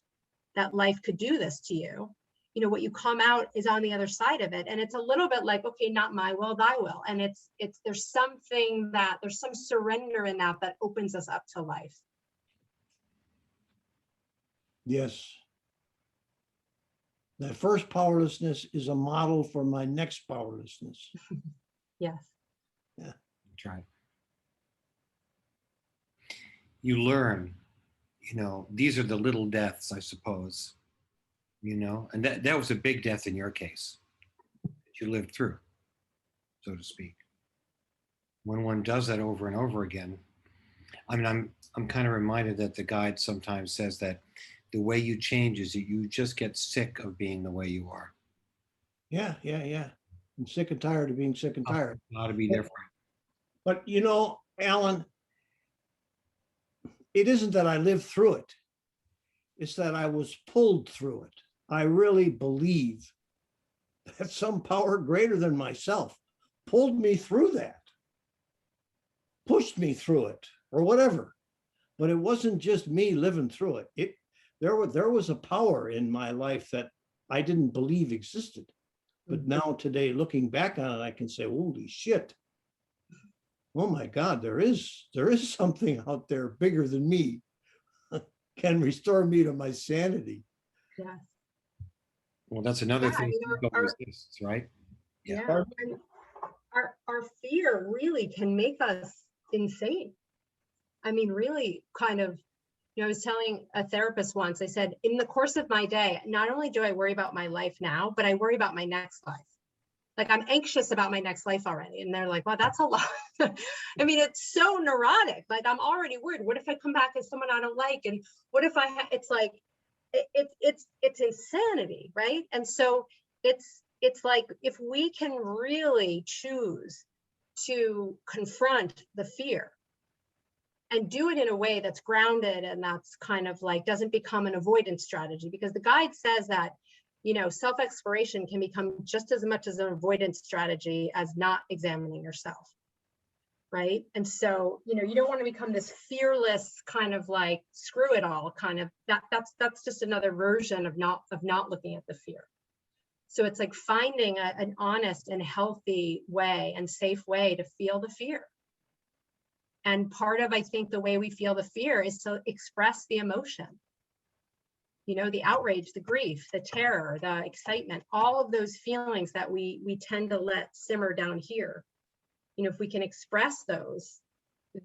that life could do this to you, what you come out is on the other side of it. And it's a little bit like, okay, not my will, thy will. And there's some surrender in that opens us up to life. Yes. That first powerlessness is a model for my next powerlessness. Yes. Yeah. That's right. You learn, these are the little deaths, I suppose, and that was a big death in your case that you lived through, so to speak. When one does that over and over again, I mean, I'm kind of reminded that the guide sometimes says that the way you change is that you just get sick of being the way you are. Yeah. I'm sick and tired of being sick and tired. Got to be different. But Alan, it isn't that I lived through it. It's that I was pulled through it. I really believe that some power greater than myself pulled me through that, pushed me through it, or whatever. But it wasn't just me living through it. There was a power in my life that I didn't believe existed. But now today, looking back on it, I can say, holy shit. Oh my God, there is something out there bigger than me, can restore me to my sanity. Yes. Well, that's another thing our, exists, right? Yeah. And our fear really can make us insane. I mean, really kind of, I was telling a therapist once, I said, in the course of my day, not only do I worry about my life now, but I worry about my next life. Like, I'm anxious about my next life already. And they're like, well, that's a lot. I mean, it's so neurotic. Like, I'm already worried. What if I come back as someone I don't like? And what if it's like, it's insanity, right? And so it's like, if we can really choose to confront the fear and do it in a way that's grounded and that's kind of like doesn't become an avoidance strategy, because the guide says that self-exploration can become just as much as an avoidance strategy as not examining yourself, right? And so, you know, you don't want to become this fearless kind of like screw it all kind of that's just another version of not looking at the fear. So it's like finding an honest and healthy way and safe way to feel the fear. And part of, I think, the way we feel the fear is to express the emotion. You know, the outrage, the grief, the terror, the excitement, all of those feelings that we tend to let simmer down here. You know, if we can express those,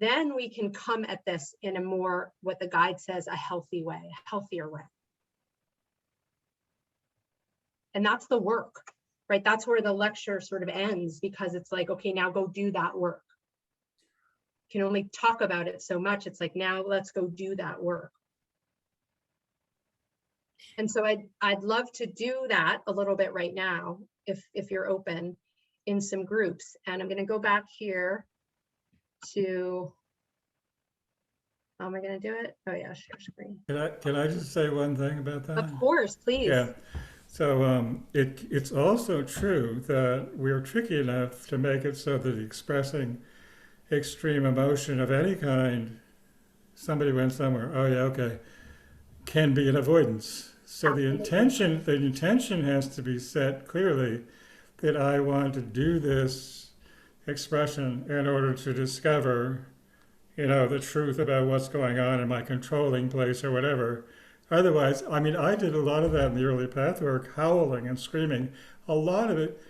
then we can come at this in a more, what the guide says, a healthy way, a healthier way. And that's the work, right? That's where the lecture sort of ends, because it's like, okay, now go do that work. You can only talk about it so much. It's like, now let's go do that work. And so I'd love to do that a little bit right now, if you're open, in some groups. And I'm going to go back here to, how am I going to do it? Oh yeah, share screen. Can I just say one thing about that? Of course, please. Yeah. So it's also true that we're tricky enough to make it so that expressing extreme emotion of any kind, somebody went somewhere, oh yeah, okay, can be an avoidance. So the intention has to be set clearly that I want to do this expression in order to discover, you know, the truth about what's going on in my controlling place or whatever. Otherwise, I mean, I did a lot of that in the early pathwork, howling and screaming. A lot of it,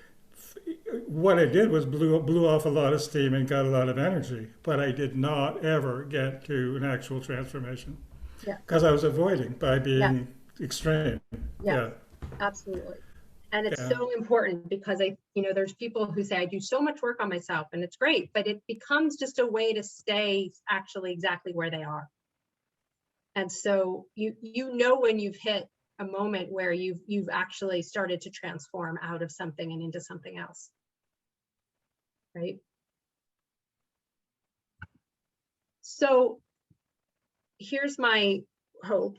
what I did was blew off a lot of steam and got a lot of energy, but I did not ever get to an actual transformation. Yeah. Because I was avoiding by being extreme. Yeah, absolutely. And it's so important, because there's people who say, I do so much work on myself and it's great, but it becomes just a way to stay actually exactly where they are. And so you know when you've hit a moment where you've actually started to transform out of something and into something else, right? So here's my hope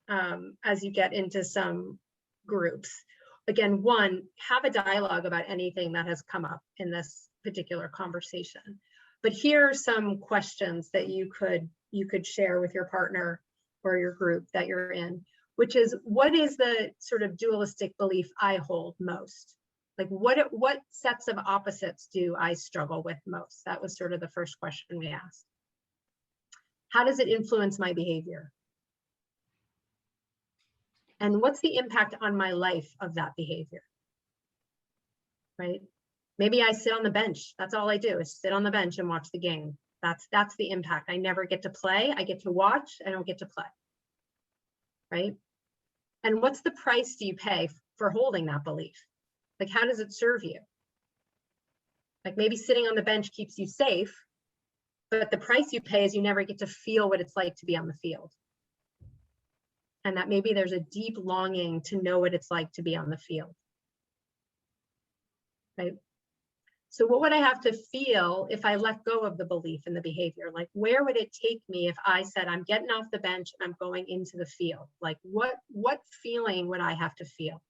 as you get into some groups. Again, one, have a dialogue about anything that has come up in this particular conversation. But here are some questions that you could share with your partner or your group that you're in, which is, what is the sort of dualistic belief I hold most? Like what sets of opposites do I struggle with most? That was sort of the first question we asked. How does it influence my behavior? And what's the impact on my life of that behavior? Right? Maybe I sit on the bench. That's all I do, is sit on the bench and watch the game. That's the impact. I never get to play. I get to watch. I don't get to play. Right? And what's the price do you pay for holding that belief? Like, how does it serve you? Like, maybe sitting on the bench keeps you safe, but the price you pay is you never get to feel what it's like to be on the field. And that maybe there's a deep longing to know what it's like to be on the field. Right? So what would I have to feel if I let go of the belief and the behavior? Like, where would it take me if I said, I'm getting off the bench and I'm going into the field? Like, what feeling would I have to feel?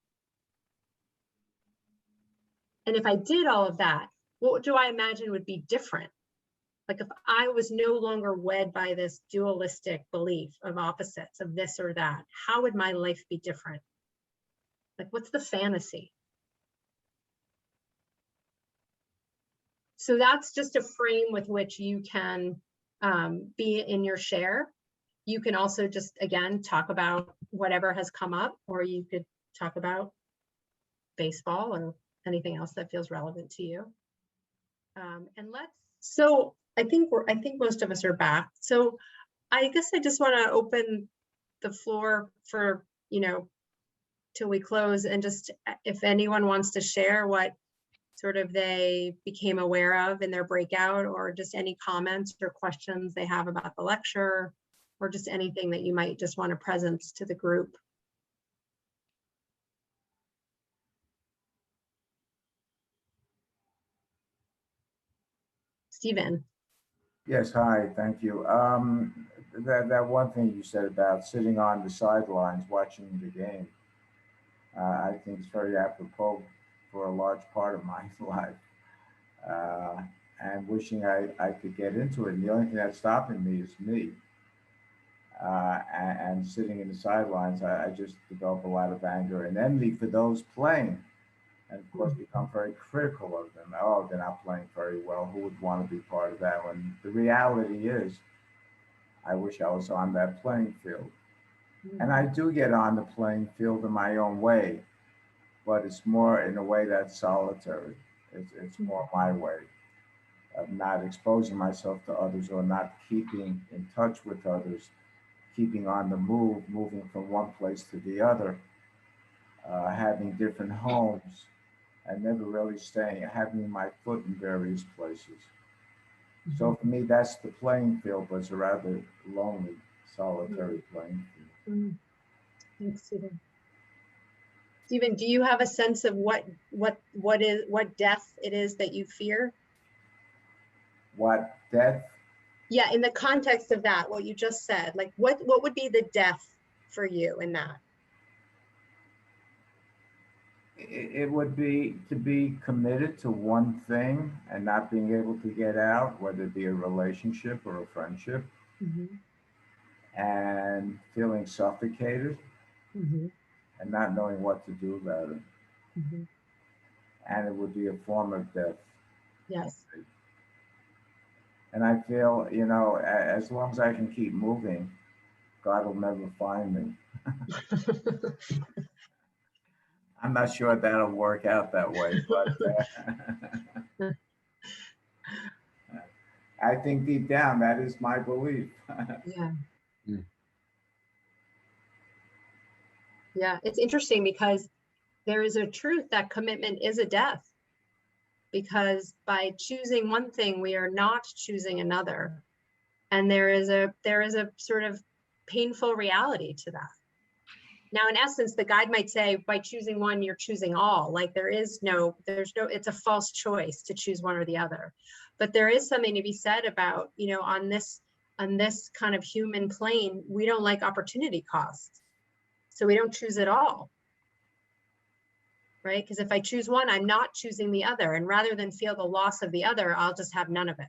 And if I did all of that, what do I imagine would be different? Like, if I was no longer wed by this dualistic belief of opposites, of this or that, how would my life be different? Like, what's the fantasy? So that's just a frame with which you can be in your share. You can also just, again, talk about whatever has come up, or you could talk about baseball or anything else that feels relevant to you. So I think most of us are back. So I guess I just want to open the floor for, till we close, and just if anyone wants to share what sort of they became aware of in their breakout, or just any comments or questions they have about the lecture, or just anything that you might just want to present to the group. Stephen. Yes, hi, thank you. That one thing you said about sitting on the sidelines watching the game, I think it's very apropos for a large part of my life. and wishing I could get into it. And the only thing that's stopping me is me. And sitting in the sidelines, I just develop a lot of anger and envy for those playing. And of course, become very critical of them. Oh, they're not playing very well. Who would want to be part of that? When the reality is, I wish I was on that playing field. And I do get on the playing field in my own way, but it's more in a way that's solitary. It's more my way of not exposing myself to others or not keeping in touch with others, keeping on the move, moving from one place to the other, having different homes, and never really staying, having my foot in various places. So for me, that's the playing field, but it's a rather lonely, solitary playing field. Thanks, Stephen. Stephen, do you have a sense of what death it is that you fear? What death? Yeah, in the context of that, what you just said, like what would be the death for you in that? It would be to be committed to one thing and not being able to get out, whether it be a relationship or a friendship, and feeling suffocated and not knowing what to do about it. And it would be a form of death. Yes. And I feel, you know, as long as I can keep moving, God will never find me. I'm not sure that'll work out that way, but I think deep down that is my belief. Yeah. Yeah, it's interesting because there is a truth that commitment is a death. Because by choosing one thing, we are not choosing another. And there is a sort of painful reality to that. Now, in essence, the guide might say, by choosing one, you're choosing all. Like there's no, it's a false choice to choose one or the other. But there is something to be said about, you know, on this kind of human plane, we don't like opportunity costs. So we don't choose it all. Right? Because if I choose one, I'm not choosing the other. And rather than feel the loss of the other, I'll just have none of it.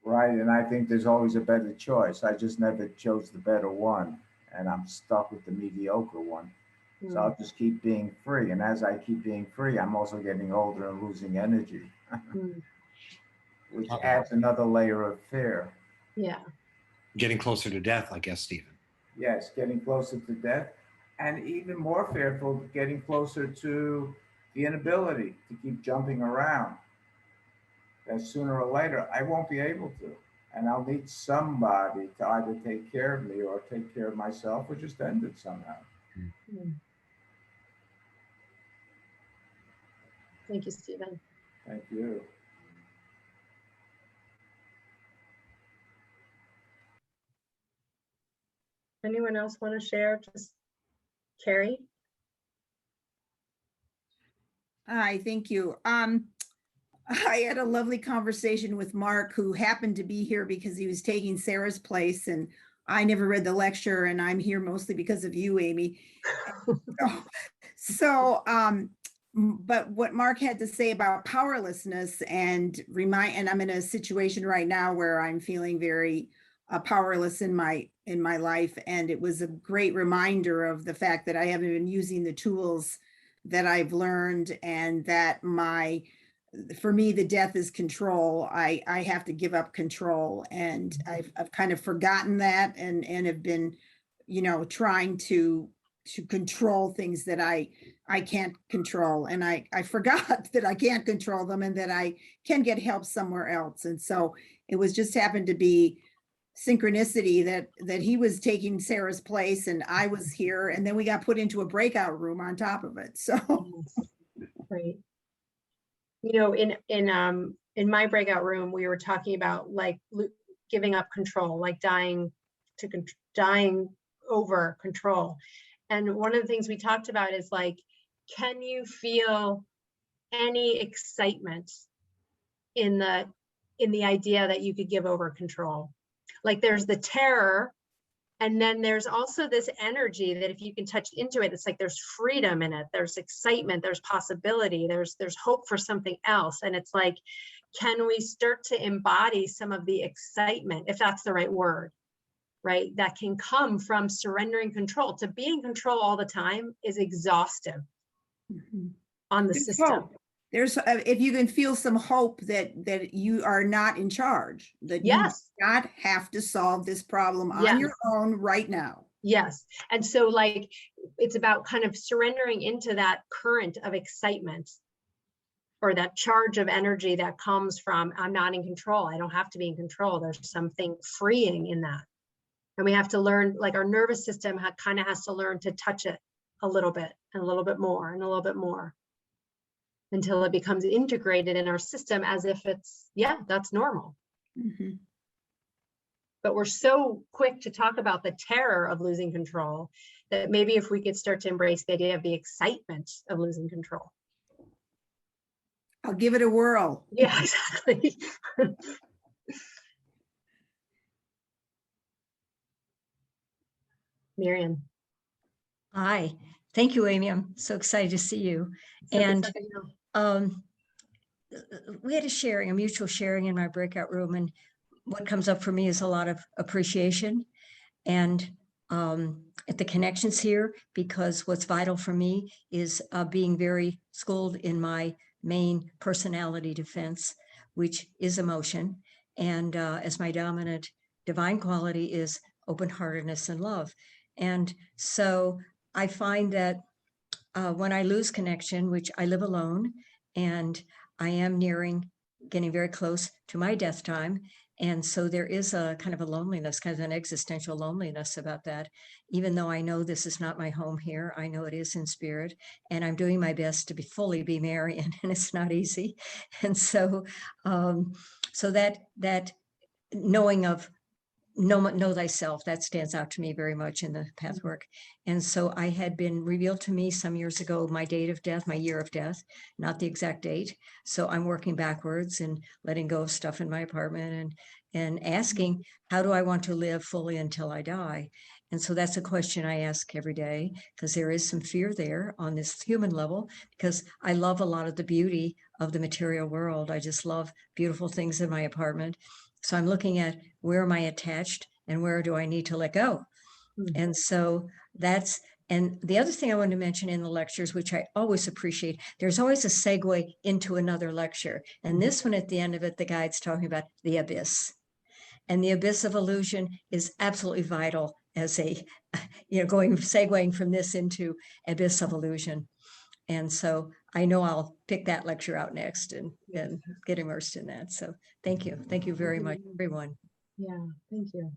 Right. And I think there's always a better choice. I just never chose the better one. And I'm stuck with the mediocre one. So I'll just keep being free. And as I keep being free, I'm also getting older and losing energy, which adds another layer of fear. Yeah. Getting closer to death, I guess, Stephen. Yes, getting closer to death. And even more fearful, getting closer to the inability to keep jumping around. That sooner or later, I won't be able to. And I'll need somebody to either take care of me or take care of myself or just end it somehow. Thank you, Stephen. Thank you. Anyone else want to share? Just Carrie? Hi, thank you. I had a lovely conversation with Mark, who happened to be here because he was taking Sarah's place, and I never read the lecture, and I'm here mostly because of you, Aimee. But what Mark had to say about powerlessness and I'm in a situation right now where I'm feeling very powerless in my life, and it was a great reminder of the fact that I haven't been using the tools that I've learned, and that for me, the death is control. I have to give up control, and I've kind of forgotten that, and have been, you know, trying to control things that I can't control. And I forgot that I can't control them and that I can get help somewhere else. And so it was just happened to be synchronicity that he was taking Sarah's place and I was here, and then we got put into a breakout room on top of it. So Right. You know, in my breakout room, we were talking about like giving up control, like dying over control. And one of the things we talked about is like, can you feel any excitement in the idea that you could give over control? Like there's the terror, and then there's also this energy that if you can touch into it, it's like there's freedom in it, there's excitement, there's possibility, there's hope for something else. And it's like, can we start to embody some of the excitement, if that's the right word, right? That can come from surrendering control. To be in control all the time is exhaustive on the There's system. hope. There's, if you can feel some hope that you are not in charge, that you Yes. do not have to solve this problem on Yes. your own right now. Yes. And so like, it's about kind of surrendering into that current of excitement, or that charge of energy that comes from, I'm not in control. I don't have to be in control. There's something freeing in that. And we have to learn, like our nervous system kind of has to learn to touch it a little bit and a little bit more and a little bit more, until it becomes integrated in our system as if it's, yeah, that's normal. Mhm. But we're so quick to talk about the terror of losing control that maybe if we could start to embrace the idea of the excitement of losing control. I'll give it a whirl. Yeah, exactly. Miriam. Hi, thank you, Aimee. I'm so excited to see you. So good And to see you. we had a mutual sharing in my breakout room, and what comes up for me is a lot of appreciation and at the connections here, because what's vital for me is being very schooled in my main personality defense, which is emotion, and as my dominant divine quality is open-heartedness and love. And so I find that when I lose connection, which I live alone, and I am getting very close to my death time. And so there is a kind of a loneliness, kind of an existential loneliness about that. Even though I know this is not my home here, I know it is in spirit, and I'm doing my best to fully be Marian, and it's not easy. And so, so that knowing of know thyself, that stands out to me very much in the Pathwork. And so I had been revealed to me some years ago, my date of death, my year of death, not the exact date. So I'm working backwards and letting go of stuff in my apartment and asking, how do I want to live fully until I die? And so that's a question I ask every day, because there is some fear there on this human level, because I love a lot of the beauty of the material world. I just love beautiful things in my apartment. So I'm looking at, where am I attached and where do I need to let go? And so and the other thing I wanted to mention in the lectures, which I always appreciate, there's always a segue into another lecture. And this one at the end of it, the guide's talking about the abyss. And the abyss of illusion is absolutely vital as segueing from this into abyss of illusion. And so I know I'll pick that lecture out next and get immersed in that. So thank you. Thank you very much, everyone. Yeah, thank you.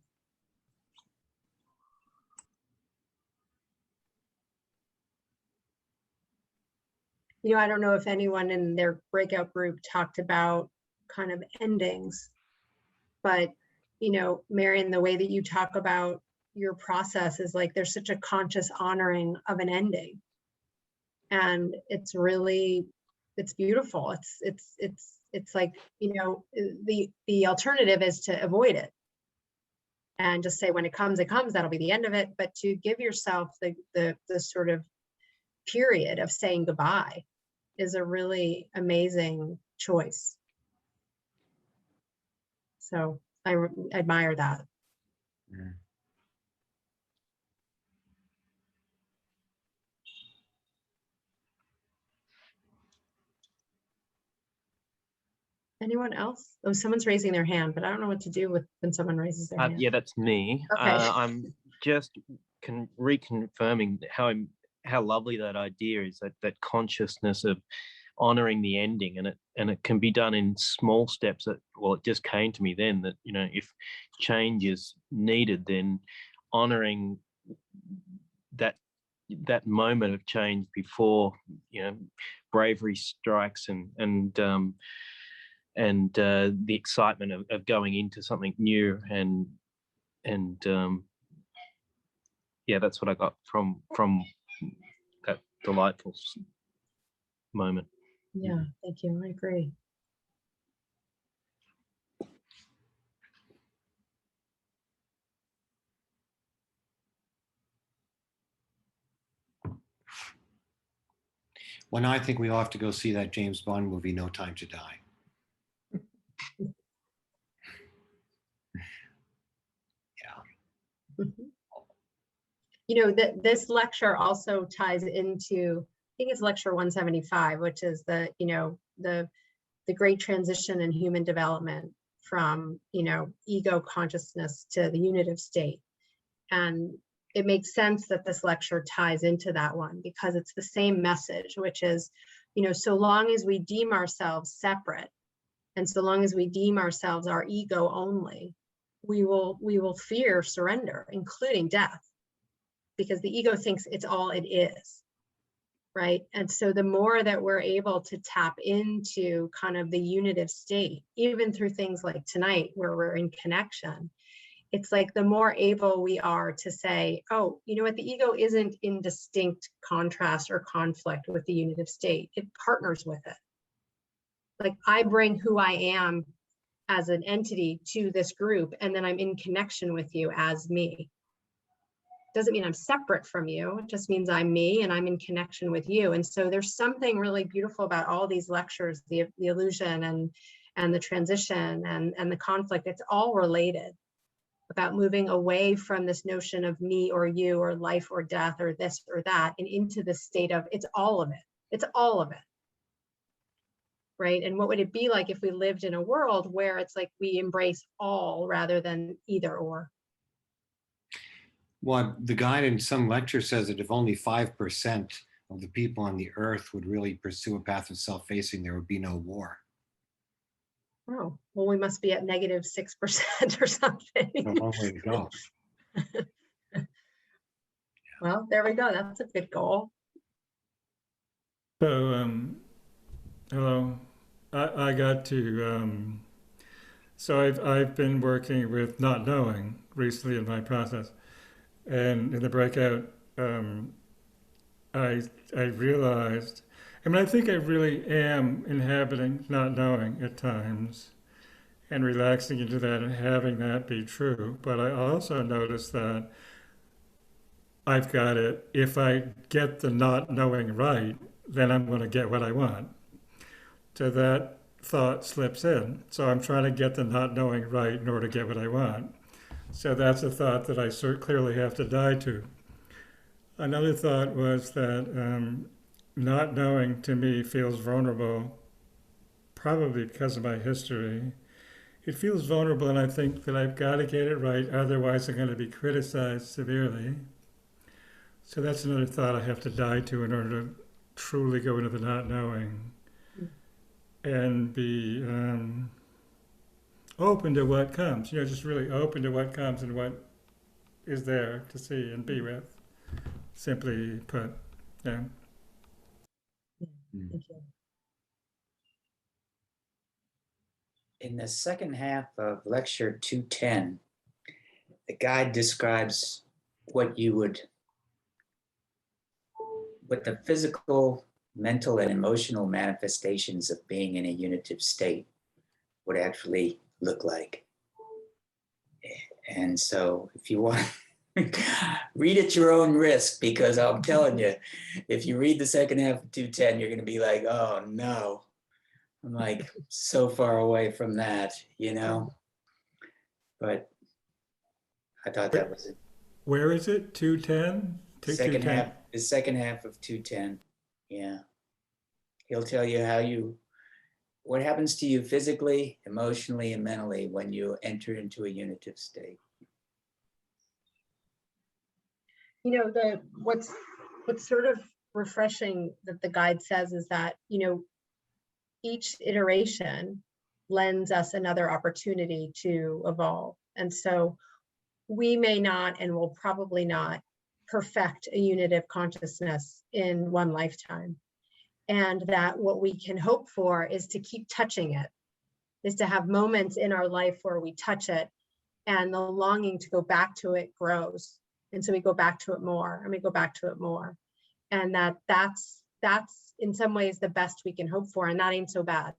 I don't know if anyone in their breakout group talked about kind of endings, but, Marian, the way that you talk about your process is like, there's such a conscious honoring of an ending. And it's beautiful. It's like, the alternative is to avoid it and just say, when it comes, that'll be the end of it. But to give yourself the sort of period of saying goodbye is a really amazing choice. So I admire that. Yeah. Anyone else? Oh, someone's raising their hand, but I don't know what to do when someone raises their hand. Yeah, that's me. Okay. I'm just reconfirming how lovely that idea is, that consciousness of honoring the ending, and it can be done in small steps. It just came to me then that if change is needed, then honoring that moment of change before bravery strikes and the excitement of going into something new and yeah, that's what I got from that delightful moment. Yeah, thank you. I agree. When I think we all have to go see that James Bond movie, No Time to Die. You know, that this lecture also ties into, I think it's lecture 175, which is the, you know, the great transition in human development from, you know, ego consciousness to the unitive state. And it makes sense that this lecture ties into that one, because it's the same message, which is, you know, so long as we deem ourselves separate, and so long as we deem ourselves our ego only, we will fear surrender, including death, because the ego thinks it's all it is, right? And so the more that we're able to tap into kind of the unitive state, even through things like tonight where we're in connection, it's like the more able we are to say, oh, you know what, the ego isn't in distinct contrast or conflict with the unitive state. It partners with it. Like, I bring who I am as an entity to this group, and then I'm in connection with you as me. Doesn't mean I'm separate from you. It just means I'm me and I'm in connection with you. And so there's something really beautiful about all these lectures, the illusion and the transition and the conflict. It's all related, about moving away from this notion of me or you or life or death or this or that, and into the state of it's all of it. It's all of it. Right? And what would it be like if we lived in a world where it's like we embrace all rather than either or? Well, the guide in some lecture says that if only 5% of the people on the earth would really pursue a path of self-facing, there would be no war. Oh, well, we must be at negative 6% or something. A long way to go. Well, there we go. That's a good goal. So, hello, I got to, so I've been working with not knowing recently in my process. And in the breakout, I realized, I mean, I think I really am inhabiting not knowing at times and relaxing into that and having that be true. But I also noticed that I've got it, if I get the not knowing right, then I'm going to get what I want. So that thought slips in. So I'm trying to get the not knowing right in order to get what I want. So that's a thought that I clearly have to die to. Another thought was that not knowing to me feels vulnerable, probably because of my history. It feels vulnerable, and I think that I've got to get it right, otherwise I'm going to be criticized severely. So that's another thought I have to die to in order to truly go into the not knowing and be open to what comes, you know, just really open to what comes and what is there to see and be with, simply put. Yeah. Thank you. In the second half of lecture 210, the guide describes what the physical, mental, and emotional manifestations of being in a unitive state would actually look like. And so if you want, read at your own risk, because I'm telling you, if you read the second half of 210, you're going to be like, oh no, I'm like so far away from that, you know? But I thought that was it. Where is it? 210? Second half, the second half of 210. Yeah. He'll tell you what happens to you physically, emotionally, and mentally when you enter into a unitive state. You know, what's sort of refreshing that the guide says is that, you know, each iteration lends us another opportunity to evolve. And so we may not, and will probably not, perfect a unitive consciousness in one lifetime. And that what we can hope for is to keep touching it, is to have moments in our life where we touch it and the longing to go back to it grows. And so we go back to it more and we go back to it more. And that's in some ways the best we can hope for, and that ain't so bad.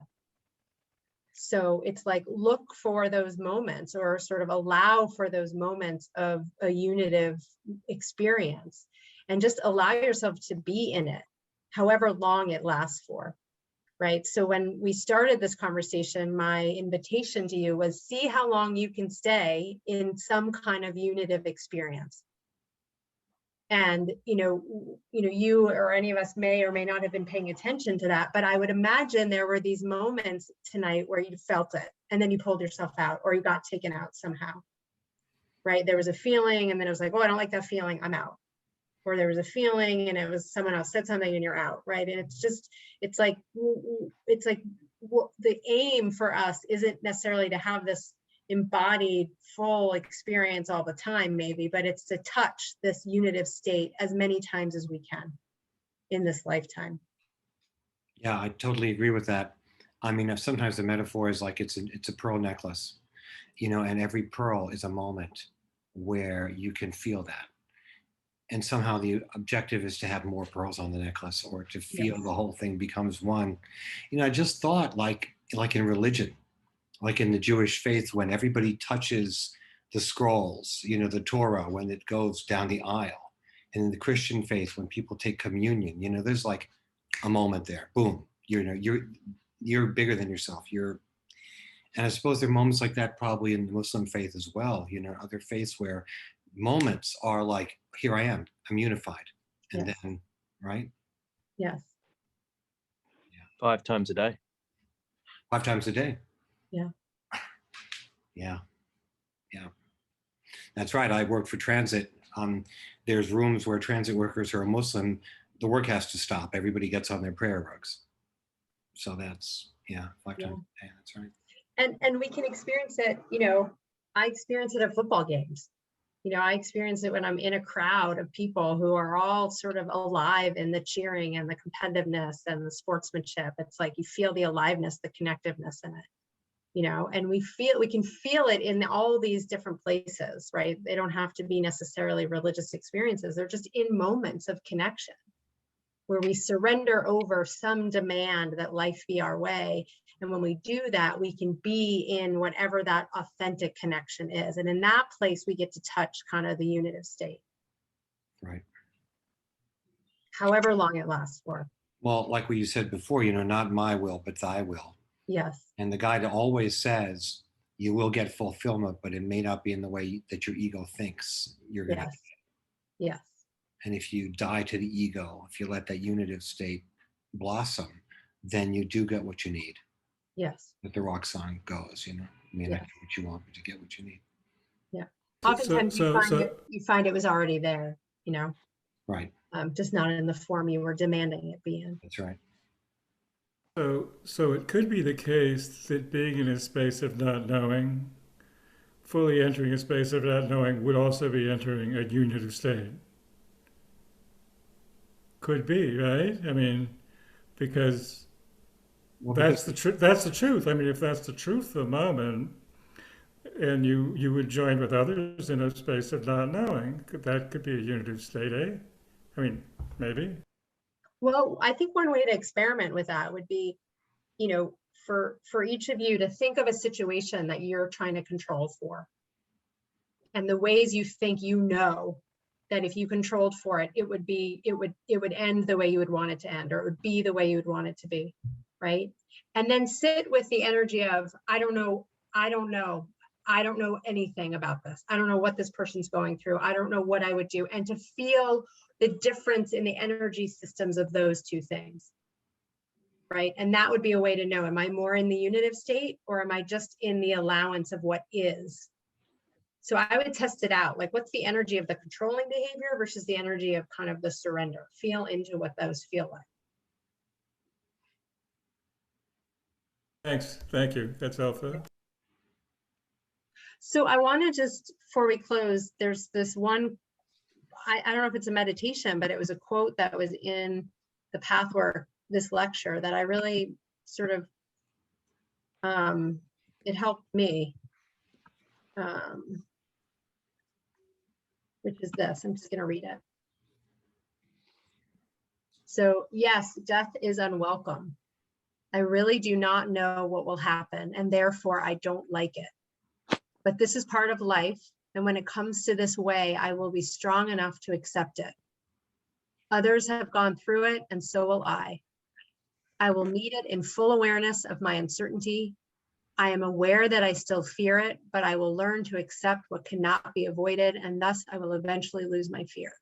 So it's like, look for those moments, or sort of allow for those moments of a unitive experience, and just allow yourself to be in it, however long it lasts for, right? So when we started this conversation, my invitation to you was, see how long you can stay in some kind of unitive experience. And, you or any of us may or may not have been paying attention to that, but I would imagine there were these moments tonight where you felt it and then you pulled yourself out or you got taken out somehow, right? There was a feeling and then it was like, oh, I don't like that feeling, I'm out. Or there was a feeling and it was someone else said something and you're out, right? And it's like the aim for us isn't necessarily to have this embodied full experience all the time, maybe, but it's to touch this unitive state as many times as we can in this lifetime. Yeah, I totally agree with that. I mean, sometimes the metaphor is like it's a pearl necklace, and every pearl is a moment where you can feel that. And somehow the objective is to have more pearls on the necklace or to feel Yes. the whole thing becomes one. I just thought like in religion, like in the Jewish faith, when everybody touches the scrolls, the Torah, when it goes down the aisle. And in the Christian faith, when people take communion, there's like a moment there, boom, you're bigger than yourself. And I suppose there are moments like that probably in the Muslim faith as well, other faiths where moments are like, here I am, I'm unified. And Yes. then, right? Yes. 5 times a day. 5 times a day. Yeah. Yeah. That's right. I work for transit. There's rooms where transit workers who are Muslim, the work has to stop. Everybody gets on their prayer rugs. So that's, 5 times a day. That's right. And we can experience it, I experience it at football games. I experience it when I'm in a crowd of people who are all sort of alive in the cheering and the competitiveness and the sportsmanship. It's like you feel the aliveness, the connectiveness in it, and we can feel it in all these different places, right? They don't have to be necessarily religious experiences. They're just in moments of connection where we surrender over some demand that life be our way. And when we do that, we can be in whatever that authentic connection is. And in that place, we get to touch kind of the unitive state. Right. However long it lasts for. Well, like what you said before, not my will, but thy will. Yes. And the guide always says, you will get fulfillment, but it may not be in the way that your ego thinks you're going to. Yes. Yes. And if you die to the ego, if you let that unitive state blossom, then you do get what you need. Yes. But the rock song goes, I mean, Yes. I get what you want, but you get what you need. Yeah. Oftentimes you find it was already there, Right. Just not in the form you were demanding it be in. That's right. So it could be the case that being in a space of not knowing, fully entering a space of not knowing, would also be entering a unitive state. Could be, right? I mean, because that's the truth. I mean, if that's the truth of the moment, and you would join with others in a space of not knowing, that could be a unitive state, eh? I mean, maybe. Well, I think one way to experiment with that would be, for each of you to think of a situation that you're trying to control for. And the ways you think that if you controlled for it, it would end the way you would want it to end, or it would be the way you would want it to be, right? And then sit with the energy of, I don't know anything about this. I don't know what this person's going through. I don't know what I would do. And to feel the difference in the energy systems of those two things, right? And that would be a way to know, am I more in the unitive state or am I just in the allowance of what is? So I would test it out. Like, what's the energy of the controlling behavior versus the energy of kind of the surrender? Feel into what those feel like. Thanks. Thank you. That's helpful. So I want to just, before we close, there's this one, I don't know if it's a meditation, but it was a quote that was in the Pathwork, this lecture, that I really sort of, it helped me. Which is this, I'm just going to read it. So yes, death is unwelcome. I really do not know what will happen, and therefore I don't like it. But this is part of life, and when it comes to this way, I will be strong enough to accept it. Others have gone through it, and so will I. I will meet it in full awareness of my uncertainty. I am aware that I still fear it, but I will learn to accept what cannot be avoided, and thus I will eventually lose my fear.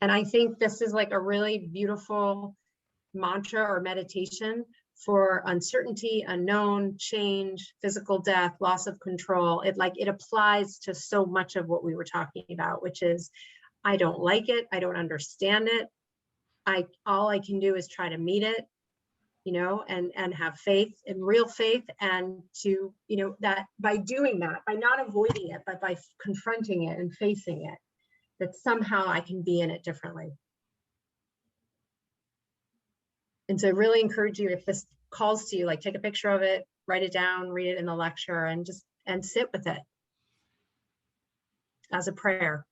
And I think this is like a really beautiful mantra or meditation for uncertainty, unknown, change, physical death, loss of control. It applies to so much of what we were talking about, which is, I don't like it. I don't understand it. All I can do is try to meet it, and have faith and real faith, and to, that by doing that, by not avoiding it, but by confronting it and facing it, that somehow I can be in it differently. And so I really encourage you, if this calls to you, like, take a picture of it, write it down, read it in the lecture, and sit with it as a prayer.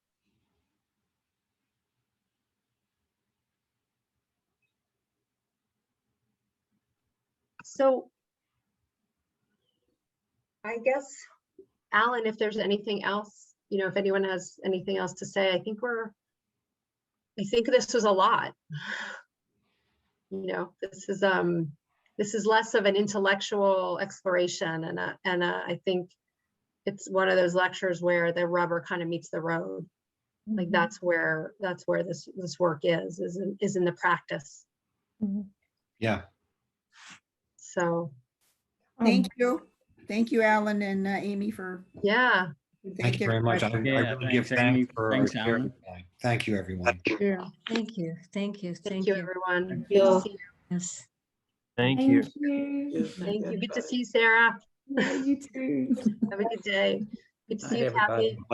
So I guess, Alan, if there's anything else, if anyone has anything else to say, I think this was a lot. This is less of an intellectual exploration, and I think it's one of those lectures where the rubber kind of meets the road. Like that's where this work is in the practice. Yeah. So Thank you, Alan and Aimee, for. yeah. Thank you very much. I really give thanks for our sharing tonight. Thank you, everyone. Yeah. Thank you. Thank you. Thank you, everyone. Thank Good to you. see you. Yes. Thank you. Thank you. Good to see you, Sarah. Yeah, you too. Have a good day. Good to see Night, you, everybody. Kathy.